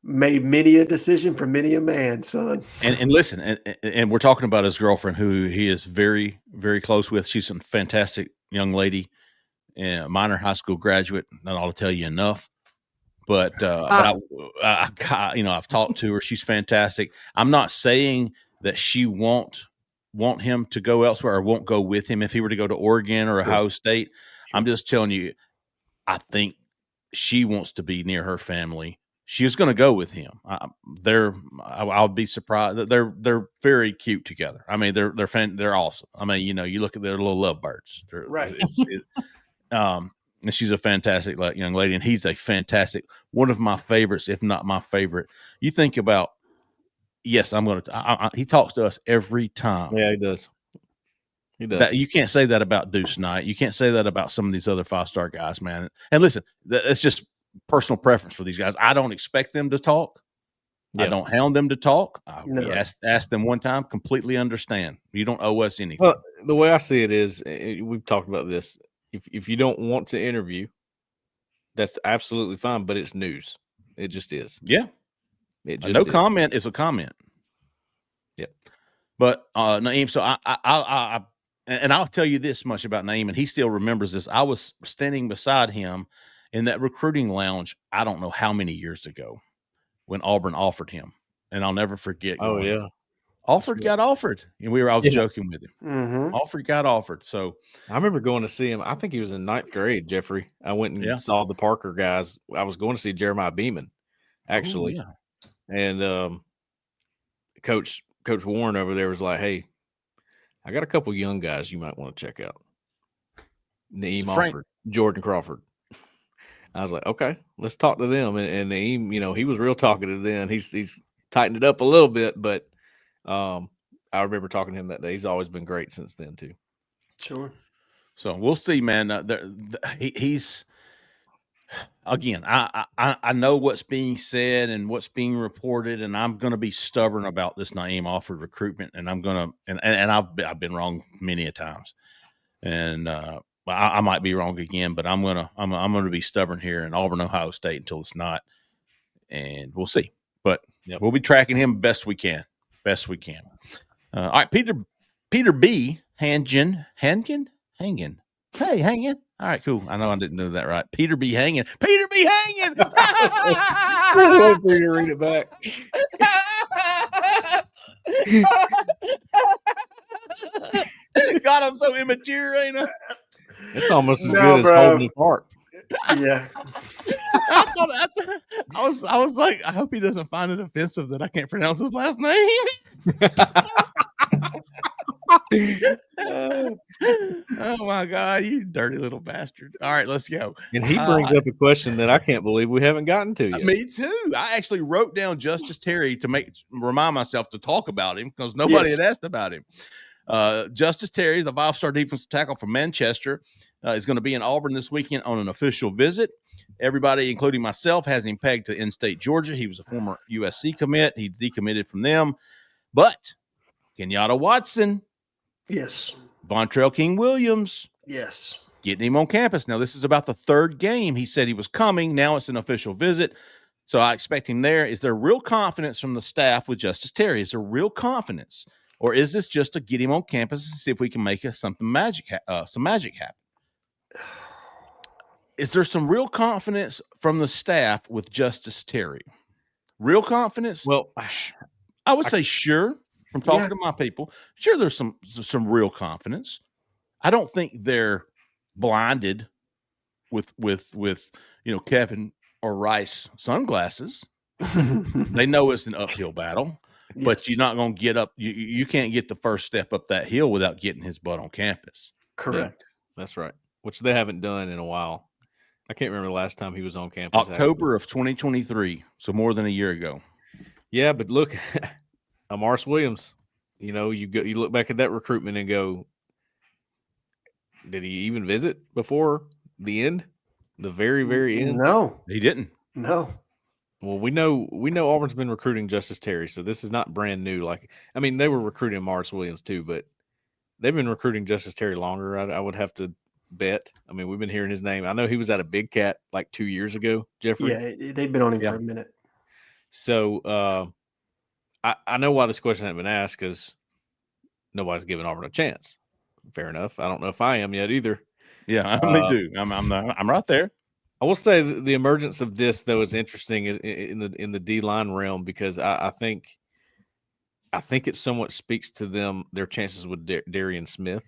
made many a decision for many a man, son. And listen, and we're talking about his girlfriend, who he is very, very close with. She's a fantastic young lady, minor high school graduate. Not all to tell you enough, but I've talked to her. She's fantastic. I'm not saying that she won't want him to go elsewhere or won't go with him if he were to go to Oregon or Ohio State. Sure. I'm just telling you, I think she wants to be near her family. She was going to go with him. I'll be surprised that they're very cute together. I mean, they're awesome. I mean, you look at their little lovebirds. Right. And she's a fantastic young lady, and he's a fantastic, one of my favorites, if not my favorite. You think about, yes, I'm going to. He talks to us every time. Yeah, he does. He does. You can't say that about Deuce Knight. You can't say that about some of these other 5-star guys, man. And listen, it's just personal preference for these guys. I don't expect them to talk. Yeah. I don't hound them to talk. We asked them one time, completely understand. You don't owe us anything. Well, the way I see it is, we've talked about this. If you don't want to interview, that's absolutely fine, but it's news. It just is. Yeah. It just is. Comment is a comment. Yep. But Naeem, so I'll tell you this much about Naeem, and he still remembers this. I was standing beside him in that recruiting lounge, I don't know how many years ago, when Auburn offered him, and I'll never forget. Oh yeah, got offered, and I was joking with him. Mm-hmm. Offered got offered. So I remember going to see him. I think he was in 9th grade. Jeffrey, I went and saw the Parker guys. I was going to see Jeremiah Beeman, actually, and Coach Warren over there was like, "Hey, I got a couple young guys you might want to check out." Naeem offered, Jordan Crawford. I was like, okay, let's talk to them. And Naeem, he was real talkative then. He's tightened it up a little bit, but I remember talking to him that day. He's always been great since then too. Sure. So we'll see, man. He's again. I know what's being said and what's being reported, and I'm going to be stubborn about this Naeem offered recruitment, and I'm going to and I've been wrong many a times, and I might be wrong again, but I'm gonna be stubborn here in Auburn, Ohio State until it's not, and we'll see. But we'll be tracking him best we can. All right, Peter B. Hangen. Hey, Hangin. All right, cool. I know I didn't know that right. Peter B. Hangin. I want to read it back. God, I'm so immature, ain't I? It's almost as good as holding apart. Yeah. I was like, I hope he doesn't find it offensive that I can't pronounce his last name. Oh my God, you dirty little bastard. All right, let's go. And he brings up a question that I can't believe we haven't gotten to yet. Me too. I actually wrote down Justice Terry to remind myself to talk about him because nobody had asked about him. Justice Terry, the five-star defensive tackle from Manchester, is going to be in Auburn this weekend on an official visit. Everybody, including myself, has him pegged to in-state Georgia. He was a former USC commit. He decommitted from them. But Kenyatta Watson, Yes. Vontrell King-Williams, Yes. getting him on campus. Now, this is about the third game. He said he was coming. Now it's an official visit. So I expect him there. Is there real confidence from the staff with Justice Terry? Is there real confidence? Or is this just to get him on campus and see if we can make some magic happen? Is there some real confidence from the staff with Justice Terry? Real confidence? Well, I would say sure. From talking to my people, sure, there's some real confidence. I don't think they're blinded with Kevin or Rice sunglasses. They know it's an uphill battle. But you're not going to get up. You can't get the first step up that hill without getting his butt on campus. Correct. Yeah, that's right. Which they haven't done in a while. I can't remember the last time he was on campus. October of 2023, so more than a year ago. Yeah, but look, Amaris Williams. You look back at that recruitment and go, did he even visit before the end? The very, very end? No, he didn't. No. Well, we know Auburn's been recruiting Justice Terry, so this is not brand new. They were recruiting Amaris Williams too, but they've been recruiting Justice Terry longer. I would have to bet. We've been hearing his name. I know he was at a Big Cat like 2 years ago, Jeffrey. Yeah, they've been on him for a minute. So I know why this question hasn't been asked, because nobody's given Auburn a chance. Fair enough. I don't know if I am yet either. Yeah, me too. I'm right there. I will say the emergence of this, though, is interesting in the D-line realm, because I think it somewhat speaks to their chances with Darian Smith.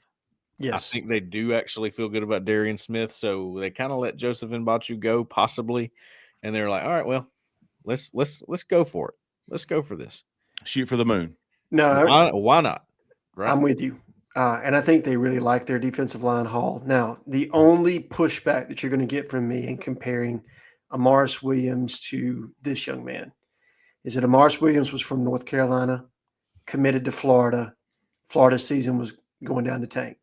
Yes. I think they do actually feel good about Darian Smith, so they kind of let Joseph Mbachu go, possibly, and they're like, all right, well, let's go for it. Let's go for this. Shoot for the moon. No, why not? Right? I'm with you. And I think they really like their defensive line haul. Now, the only pushback that you're going to get from me in comparing Amaris Williams to this young man is that Amaris Williams was from North Carolina, committed to Florida. Florida's season was going down the tank.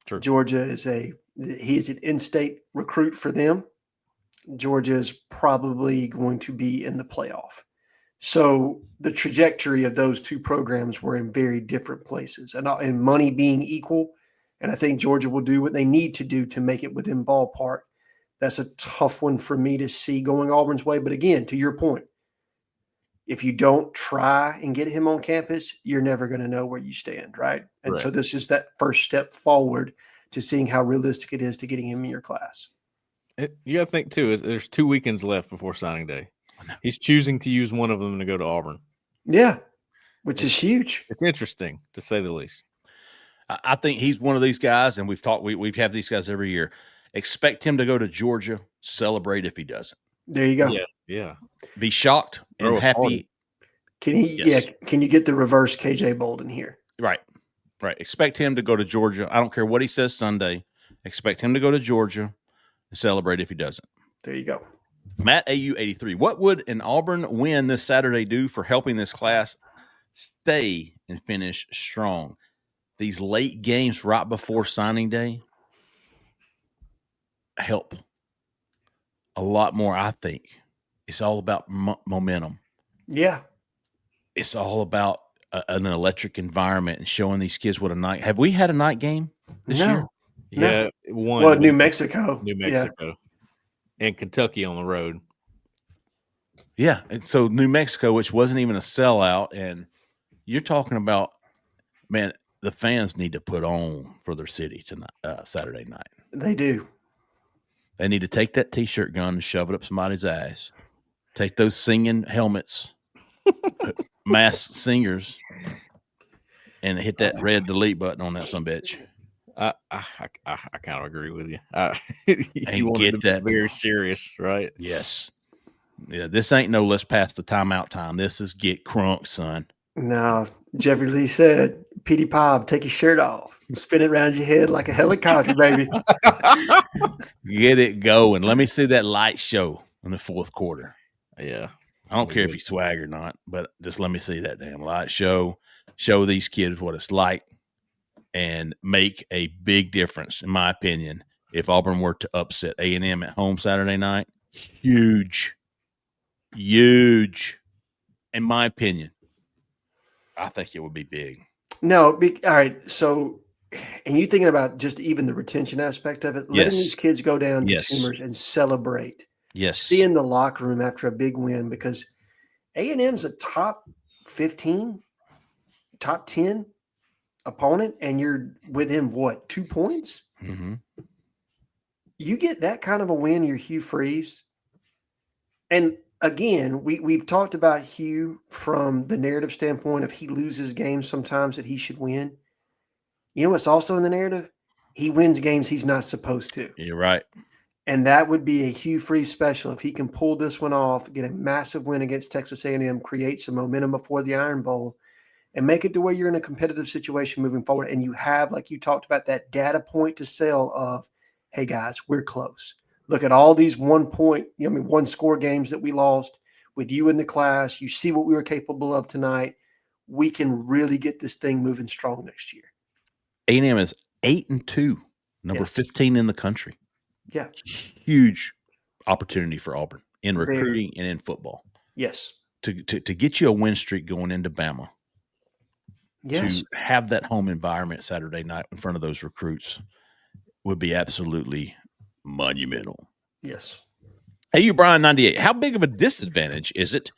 True. Georgia is an in-state recruit for them. Georgia is probably going to be in the playoff. So the trajectory of those two programs were in very different places, and money being equal. And I think Georgia will do what they need to do to make it within ballpark. That's a tough one for me to see going Auburn's way. But again, to your point, if you don't try and get him on campus, you're never going to know where you stand, right? And so this is that first step forward to seeing how realistic it is to getting him in your class. You got to think, too, there's 2 weekends left before signing day. He's choosing to use one of them to go to Auburn. Yeah, which is huge. It's interesting, to say the least. I think he's one of these guys, and we've had these guys every year. Expect him to go to Georgia, celebrate if he doesn't. There you go. Yeah. Be shocked and happy. Can he? Yes. Yeah. Can you get the reverse KJ Bolden here? Right. Expect him to go to Georgia. I don't care what he says Sunday. Expect him to go to Georgia and celebrate if he doesn't. There you go. Matt AU83. What would an Auburn win this Saturday do for helping this class stay and finish strong? These late games right before signing day help a lot more, I think. It's all about momentum. Yeah. It's all about an electric environment and showing these kids what a night. Have we had a night game this year? Yeah. One. Well, New Mexico. Yeah. And Kentucky on the road. Yeah. And so New Mexico, which wasn't even a sellout. And you're talking about, man, the fans need to put on for their city tonight, Saturday night. They do. They need to take that T-shirt gun and shove it up somebody's ass. Take those singing helmets, masked singers, and hit that red delete button on that sumbitch. I kind of agree with you. You get that very serious, right? Yes. Yeah, this ain't no let's pass the timeout time. This is get crunk, son. No, Jeffrey Lee said, Petey Pob, take your shirt off. Spin it around your head like a helicopter, baby. Get it going. Let me see that light show in the fourth quarter. Yeah. I don't care if you swag or not, but just let me see that damn light show. Show these kids what it's like and make a big difference, in my opinion, if Auburn were to upset A&M at home Saturday night. Huge. In my opinion. I think it would be big. No, all right. So, and you thinking about just even the retention aspect of it, letting these kids go down to Tumors and celebrate. Yes. Stay in the locker room after a big win, because A&M's a top 15, top 10 opponent, and you're within what, 2 points? Mm-hmm. You get that kind of a win, you're Hugh Freeze. And again, we've talked about Hugh from the narrative standpoint of he loses games sometimes that he should win. You know what's also in the narrative? He wins games he's not supposed to. You're right. And that would be a Hugh Freeze special if he can pull this one off, get a massive win against Texas A&M, create some momentum before the Iron Bowl, and make it to where you're in a competitive situation moving forward. And you have, like you talked about, that data point to sell of, hey guys, we're close. Look at all these 1 score games that we lost with you in the class. You see what we were capable of tonight. We can really get this thing moving strong next year. A&M is 8-2, number 15 in the country. Yeah. Huge opportunity for Auburn in recruiting and in football. Yes. To get you a win streak going into Bama. Yes. To have that home environment Saturday night in front of those recruits would be absolutely monumental. Yes. Hey, you, Brian 98. How big of a disadvantage is it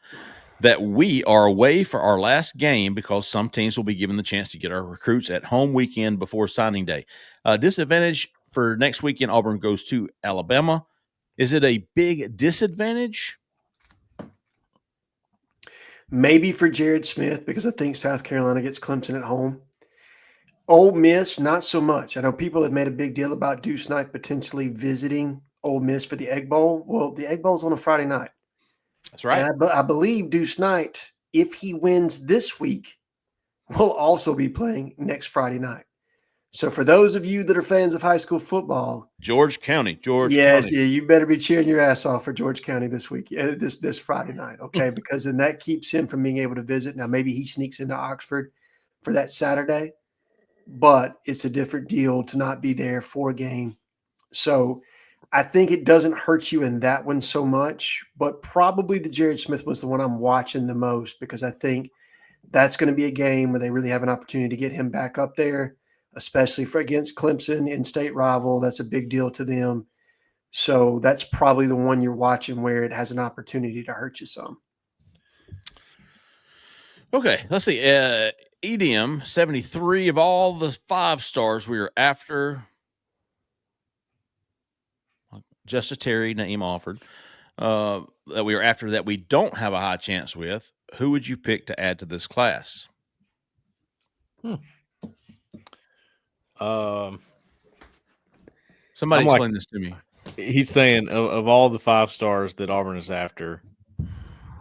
that we are away for our last game because some teams will be given the chance to get our recruits at home weekend before signing day? Disadvantage for next weekend, Auburn goes to Alabama. Is it a big disadvantage? Maybe for Jared Smith, because I think South Carolina gets Clemson at home. Ole Miss, not so much. I know people have made a big deal about Deuce Knight potentially visiting Ole Miss for the Egg Bowl. Well, the Egg Bowl's on a Friday night. That's right. And I believe Deuce Knight, if he wins this week, will also be playing next Friday night. So for those of you that are fans of high school football, George County. Yeah, you better be cheering your ass off for George County this week, this Friday night, okay? Because then that keeps him from being able to visit. Now, maybe he sneaks into Oxford for that Saturday, but it's a different deal to not be there for a game. So I think it doesn't hurt you in that one so much, but probably the Jared Smith was the one I'm watching the most, because I think that's going to be a game where they really have an opportunity to get him back up there, especially for against Clemson, in-state rival. That's a big deal to them. So that's probably the one you're watching where it has an opportunity to hurt you some. Okay, let's see. EDM, 73 of all the 5 stars we were after. Justice Terry, Naeem offered. That we were after that we don't have a high chance with. Who would you pick to add to this class? Somebody explain this to me. He's saying of all the 5 stars that Auburn is after,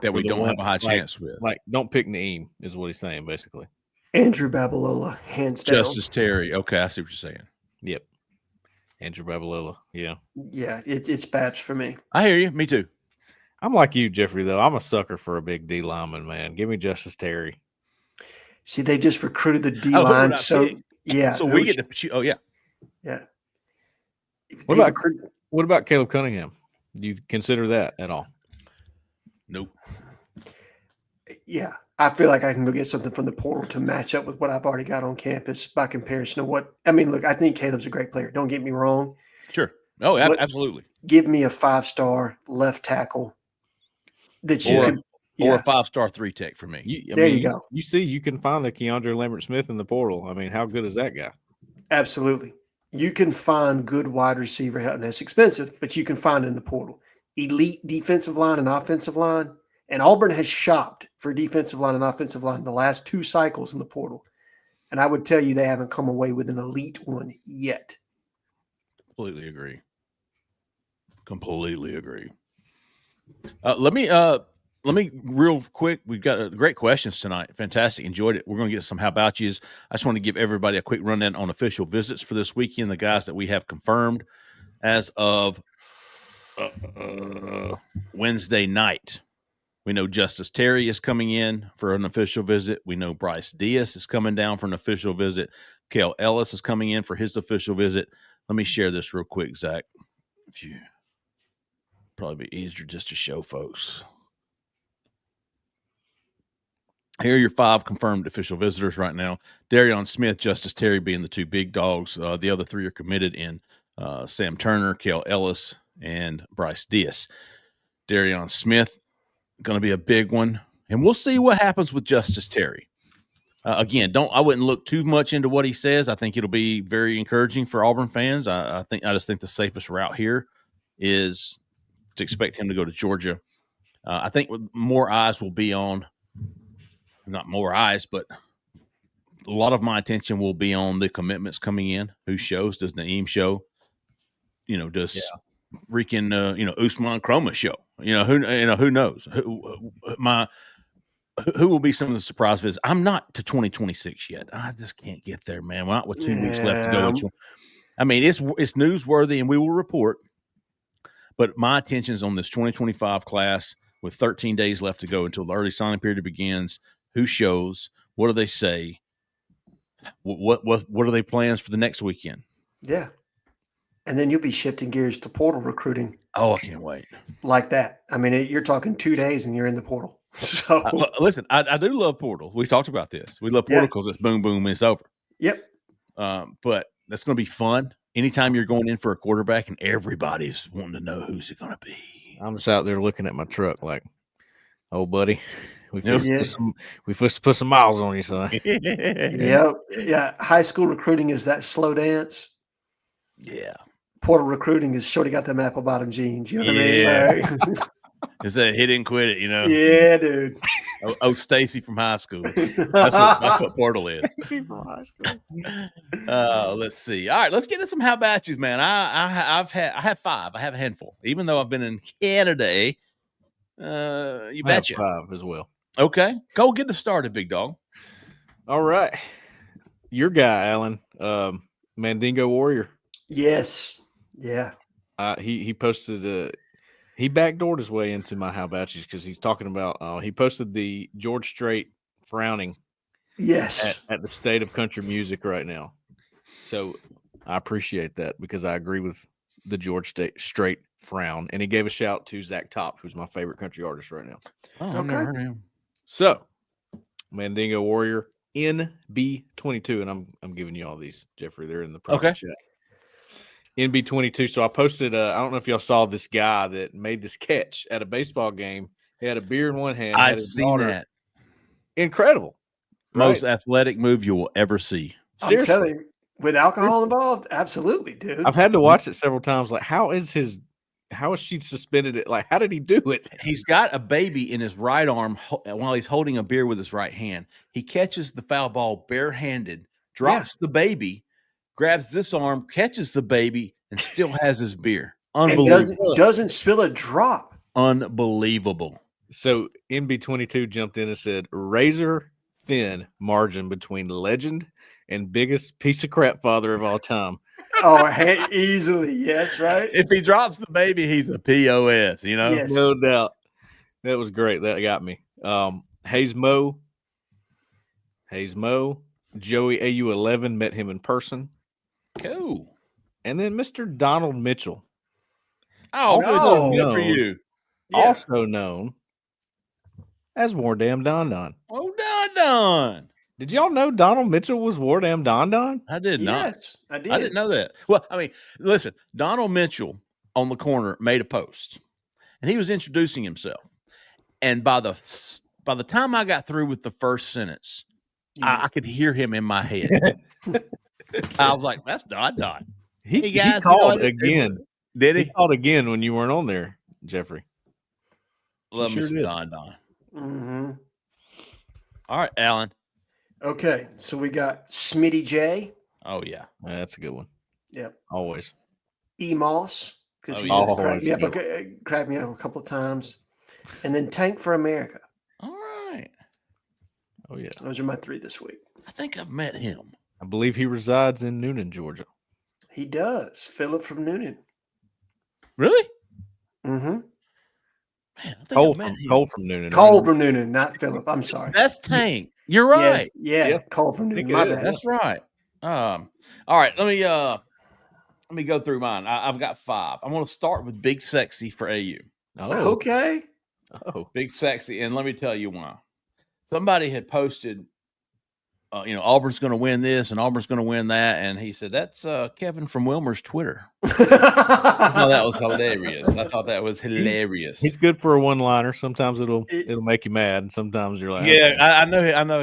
that we don't have a high chance with. Like, don't pick Naeem is what he's saying, basically. Andrew Babalola, hands down. Justice Terry. Okay, I see what you're saying. Yep. Andrew Babalola. Yeah. Yeah, it's Babs for me. I hear you. Me too. I'm like you, Jeffrey, though. I'm a sucker for a big D lineman, man. Give me Justice Terry. See, they just recruited the D line. So, yeah. So we get to – yeah. Yeah. What about Caleb Cunningham? Do you consider that at all? Nope. Yeah. I feel like I can go get something from the portal to match up with what I've already got on campus by comparison to what – I mean, look, I think Caleb's a great player. Don't get me wrong. Sure. Oh, absolutely. Give me a 5-star left tackle that you could – or a 5-star 3-tech for me. You go. You see, you can find a Keandre Lambert-Smith in the portal. I mean, how good is that guy? Absolutely. You can find good wide receiver help, and it's expensive, but you can find it in the portal. Elite defensive line and offensive line. And Auburn has shopped for defensive line and offensive line the last 2 cycles in the portal. And I would tell you they haven't come away with an elite one yet. Completely agree. Let me real quick. We've got great questions tonight. Fantastic. Enjoyed it. We're going to get some how about yous. I just want to give everybody a quick rundown on official visits for this weekend. The guys that we have confirmed as of Wednesday night. We know Justice Terry is coming in for an official visit. We know Bryce Diaz is coming down for an official visit. Kel Ellis is coming in for his official visit. Let me share this real quick, Zach. Probably be easier just to show folks. Here are your 5 confirmed official visitors right now. Darion Smith, Justice Terry being the 2 big dogs. The other 3 are committed in Sam Turner, Kel Ellis, and Bryce Diaz. Darion Smith, going to be a big one. And we'll see what happens with Justice Terry. Again, I wouldn't look too much into what he says. I think it'll be very encouraging for Auburn fans. I just think the safest route here is to expect him to go to Georgia. I think more eyes will be on, not more eyes, but a lot of my attention will be on the commitments coming in. Who shows? Does Naeem show? Does freaking Usman Chroma show? Who knows? Who will be some of the surprise visits? I'm not to 2026 yet. I just can't get there, man. We're not with 2 weeks left to go. I mean, it's newsworthy, and we will report. But my attention is on this 2025 class with 13 days left to go until the early signing period begins. Who shows? What do they say? What are their plans for the next weekend? Yeah. And then you'll be shifting gears to portal recruiting. Oh, I can't wait. Like that. I mean, you're talking 2 days and you're in the portal. So listen, I do love portal. We talked about this. We love portal because it's boom, boom, it's over. Yep. But that's going to be fun. Anytime you're going in for a quarterback and everybody's wanting to know who's it going to be. I'm just out there looking at my truck like, oh, buddy, we put some miles on you, son. Yep. Yeah. High school recruiting is that slow dance. Yeah. Portal recruiting is shorty got them apple bottom jeans. You know what I mean? Like, it's that hit and quit it, Yeah, dude. Oh, Stacy from high school. That's what portal is. Stacy from high school. Let's see. All right, let's get into some how about yous, man. I have 5. I have a handful. Even though I've been in Canada, you betcha. 5 as well. Okay, go get us started, big dog. All right, your guy, Alan, Mandingo Warrior. Yes. Yeah. He posted he backdoored his way into my how about yous because he's talking about he posted the George Strait frowning Yes at the state of country music right now. So I appreciate that because I agree with the George Strait frown. And he gave a shout to Zach Top, who's my favorite country artist right now. Oh, I've never heard of him. So Mandingo Warrior NB22, and I'm giving you all these, Jeffrey. They're in the private chat. NB22. So I posted. I don't know if y'all saw this guy that made this catch at a baseball game. He had a beer in one hand. I've seen that. Incredible. Most athletic move you will ever see. Seriously. I'm telling you, with alcohol involved, absolutely, dude. I've had to watch it several times. Like, how is she suspended it? Like, how did he do it? He's got a baby in his right arm while he's holding a beer with his right hand. He catches the foul ball barehanded, drops the baby, grabs this arm, catches the baby, and still has his beer. Unbelievable. Doesn't spill a drop. Unbelievable. So NB22 jumped in and said, razor thin margin between legend and biggest piece of crap father of all time. Oh, easily. Yes, right. If he drops the baby, he's a POS, Yes. No doubt. That was great. That got me. Hayes Moe, Joey AU11 met him in person. Cool. And then Mr. Donald Mitchell. Oh, good for you. Also known as War Damn Don Don. Oh, Don. Did y'all know Donald Mitchell was War Damn Don Don? I did not. Yes, I did. I didn't know that. Well, I mean, listen, Donald Mitchell on the corner made a post, and he was introducing himself. And by the time I got through with the first sentence, I could hear him in my head. I was like, "That's Don Don." He called again. Did he? He called again when you weren't on there, Jeffrey. Love me some Don Don. Mm-hmm. All right, Alan. Okay, so we got Smitty J. Oh yeah, that's a good one. Yep. Always. E Moss, because he cracked me up a couple of times, and then Tank for America. All right. Oh yeah, those are my 3 this week. I think I've met him. I believe he resides in Noonan, Georgia. He does. Philip from Noonan. Really? Mm-hmm. Man, Cole from Noonan. Cole from Noonan, not Philip. I'm sorry. That's Tank. You're right. Yeah. Cole from Noonan. My bad. That's right. All right, let me go through mine. I've got 5. I'm going to start with Big Sexy for AU. Oh, Okay. oh, Big Sexy, and let me tell you why. Somebody had posted, Auburn's going to win this and Auburn's going to win that, and he said that's Kevin from Wilmer's Twitter. I thought that was hilarious. he's good for a one-liner. Sometimes it'll make you mad, and sometimes you're like, Yeah, okay. I know.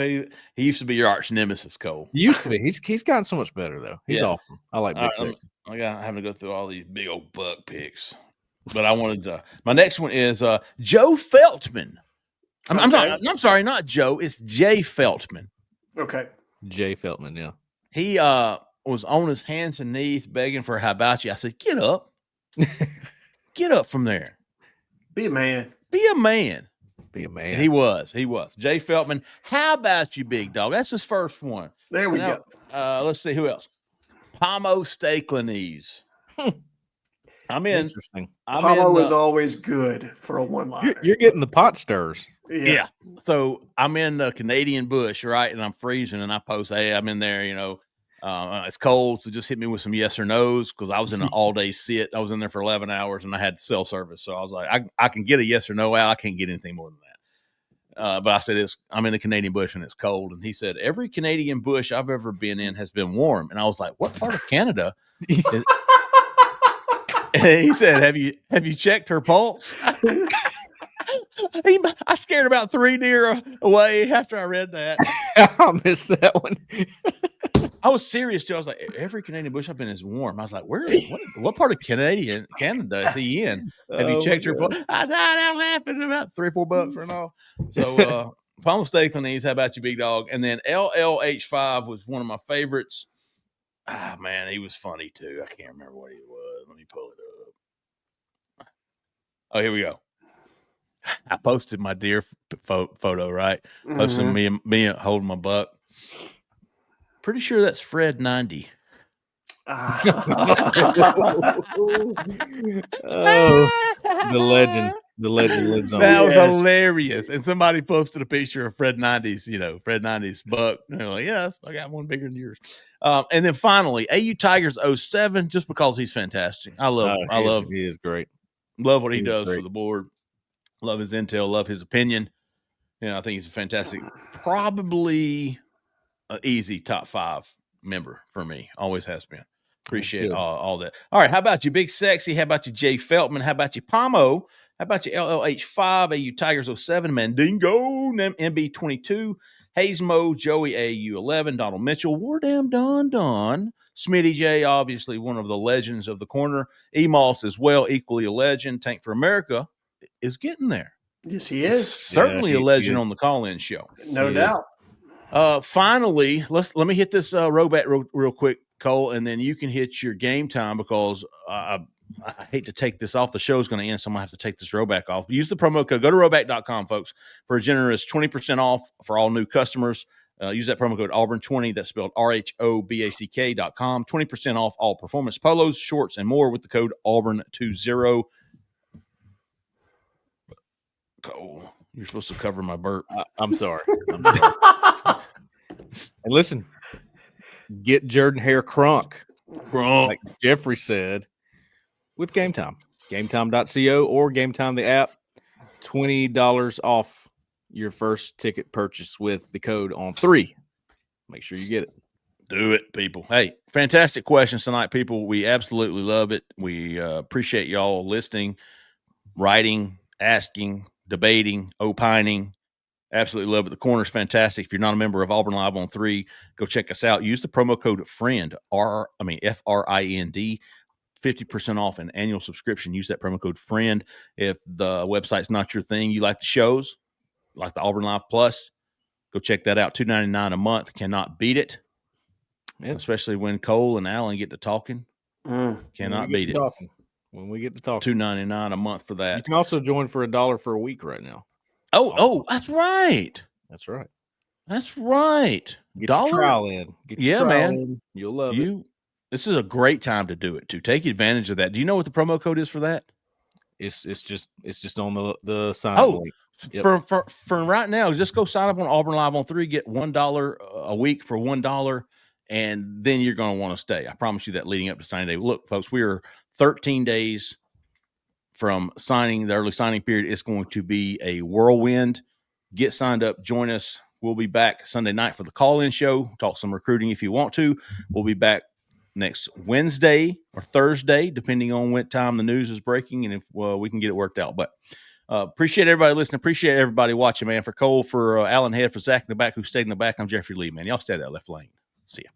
He used to be your arch nemesis, Cole. He used to be. He's gotten so much better though. He's Yeah. awesome. I like Big Sexy. I'm having to go through all these big old buck picks, but I wanted to. My next one is Joe Feltman. I'm sorry, not Joe. It's Jay Feltman. Okay. Jay Feltman, yeah. He was on his hands and knees begging for a hibachi. I said, "Get up, get up from there. Be a man. Be a man." Be a man. And he was. Jay Feltman. How about you, big dog? That's his first one. There we go. Let's see who else. Pomo Steaklanese. I'm in. Interesting. Pomo was always good for a one-liner. You're getting the pot stirs. Yeah. So I'm in the Canadian bush, right? And I'm freezing, and I post, "Hey, I'm in there, it's cold, so just hit me with some yes or no's," because I was in an all-day sit. I was in there for 11 hours, and I had cell service. So I was like, I can get a yes or no out. I can't get anything more than that. But I said, I'm in the Canadian bush, and it's cold. And he said, every Canadian bush I've ever been in has been warm. And I was like, what part of Canada? And he said, have you checked her pulse? I scared about 3 deer away after I read that. I missed that one. I was serious too. I was like, every Canadian bush I've been is warm. I was like, what part of Canada is he in? Have you checked your pulse? I died out laughing. About $3 or $4 for an all. So Pomo Steaklanese, how about you, big dog? And then LLH5 was one of my favorites. Ah, man, he was funny too. I can't remember what he was. Let me pull it up. Oh, here we go. I posted my deer photo, right? Posted me holding my buck. Pretty sure that's Fred 90. The legend lives on. That was hilarious. And somebody posted a picture of Fred 90's, Fred 90's buck. And they're like, yeah, I got one bigger than yours. And then finally, AU Tigers 07, just because he's fantastic. I love him. He is great. Love what he does for the board. Love his intel. Love his opinion. I think he's a fantastic, probably an easy top 5 member for me. Always has been. Appreciate all that. All right. How about you, Big Sexy? How about you, Jay Feltman? How about you, Pomo? How about you, LLH5, AU Tigers 07, Mandingo, MB 22, Hayes Mo, Joey AU 11, Donald Mitchell, Wardam Don, Smitty J, obviously one of the legends of the corner, E-Moss as well, equally a legend. Tank for America is getting there. Yes, he is. Certainly a legend on the call-in show. No doubt. Finally, let me hit this Robat real quick, Cole, and then you can hit your game time, because I hate to take this off. The show's going to end, so I'm going to have to take this Roback off. Use the promo code. Go to roback.com, folks, for a generous 20% off for all new customers. Use that promo code Auburn20. That's spelled RHOBACK.com. 20% off all performance polos, shorts, and more with the code Auburn20. Cole, you're supposed to cover my burp. I'm sorry. And listen, get Jordan Hare crunk, like Jeffrey said, with Game Time. GameTime.co or Game Time the app. $20 off your first ticket purchase with the code on 3. Make sure you get it. Do it, people. Hey, fantastic questions tonight, people. We absolutely love it. We appreciate y'all listening, writing, asking, debating, opining. Absolutely love it. The corner's fantastic. If you're not a member of Auburn Live on 3, go check us out. Use the promo code FRIEND, FRIND, 50% off an annual subscription. Use that promo code FRIEND. If the website's not your thing, you like the shows, like the Auburn Live Plus, go check that out. $2.99 a month. Cannot beat it. Yeah. Especially when Cole and Alan get to talking. Cannot beat it. When we get to talking. $2.99 a month for that. You can also join for $1 for a week right now. Oh, that's right. That's right. That's right. Get your trial in. Get your trial in. You'll love it. This is a great time to do it, to take advantage of that. Do you know what the promo code is for that? It's just on the sign up link. Yep. For right now, just go sign up on Auburn Live on 3. Get $1 a week for $1, and then you're going to want to stay. I promise you that leading up to signing day. Look, folks, we are 13 days from signing, the early signing period. It's going to be a whirlwind. Get signed up. Join us. We'll be back Sunday night for the call-in show. Talk some recruiting if you want to. We'll be back next Wednesday or Thursday, depending on what time the news is breaking and if we can get it worked out. But appreciate everybody listening. Appreciate everybody watching, man. For Cole, for Alan Head, for Zach in the back who stayed in the back, I'm Jeffrey Lee, man. Y'all stay at that left lane. See ya.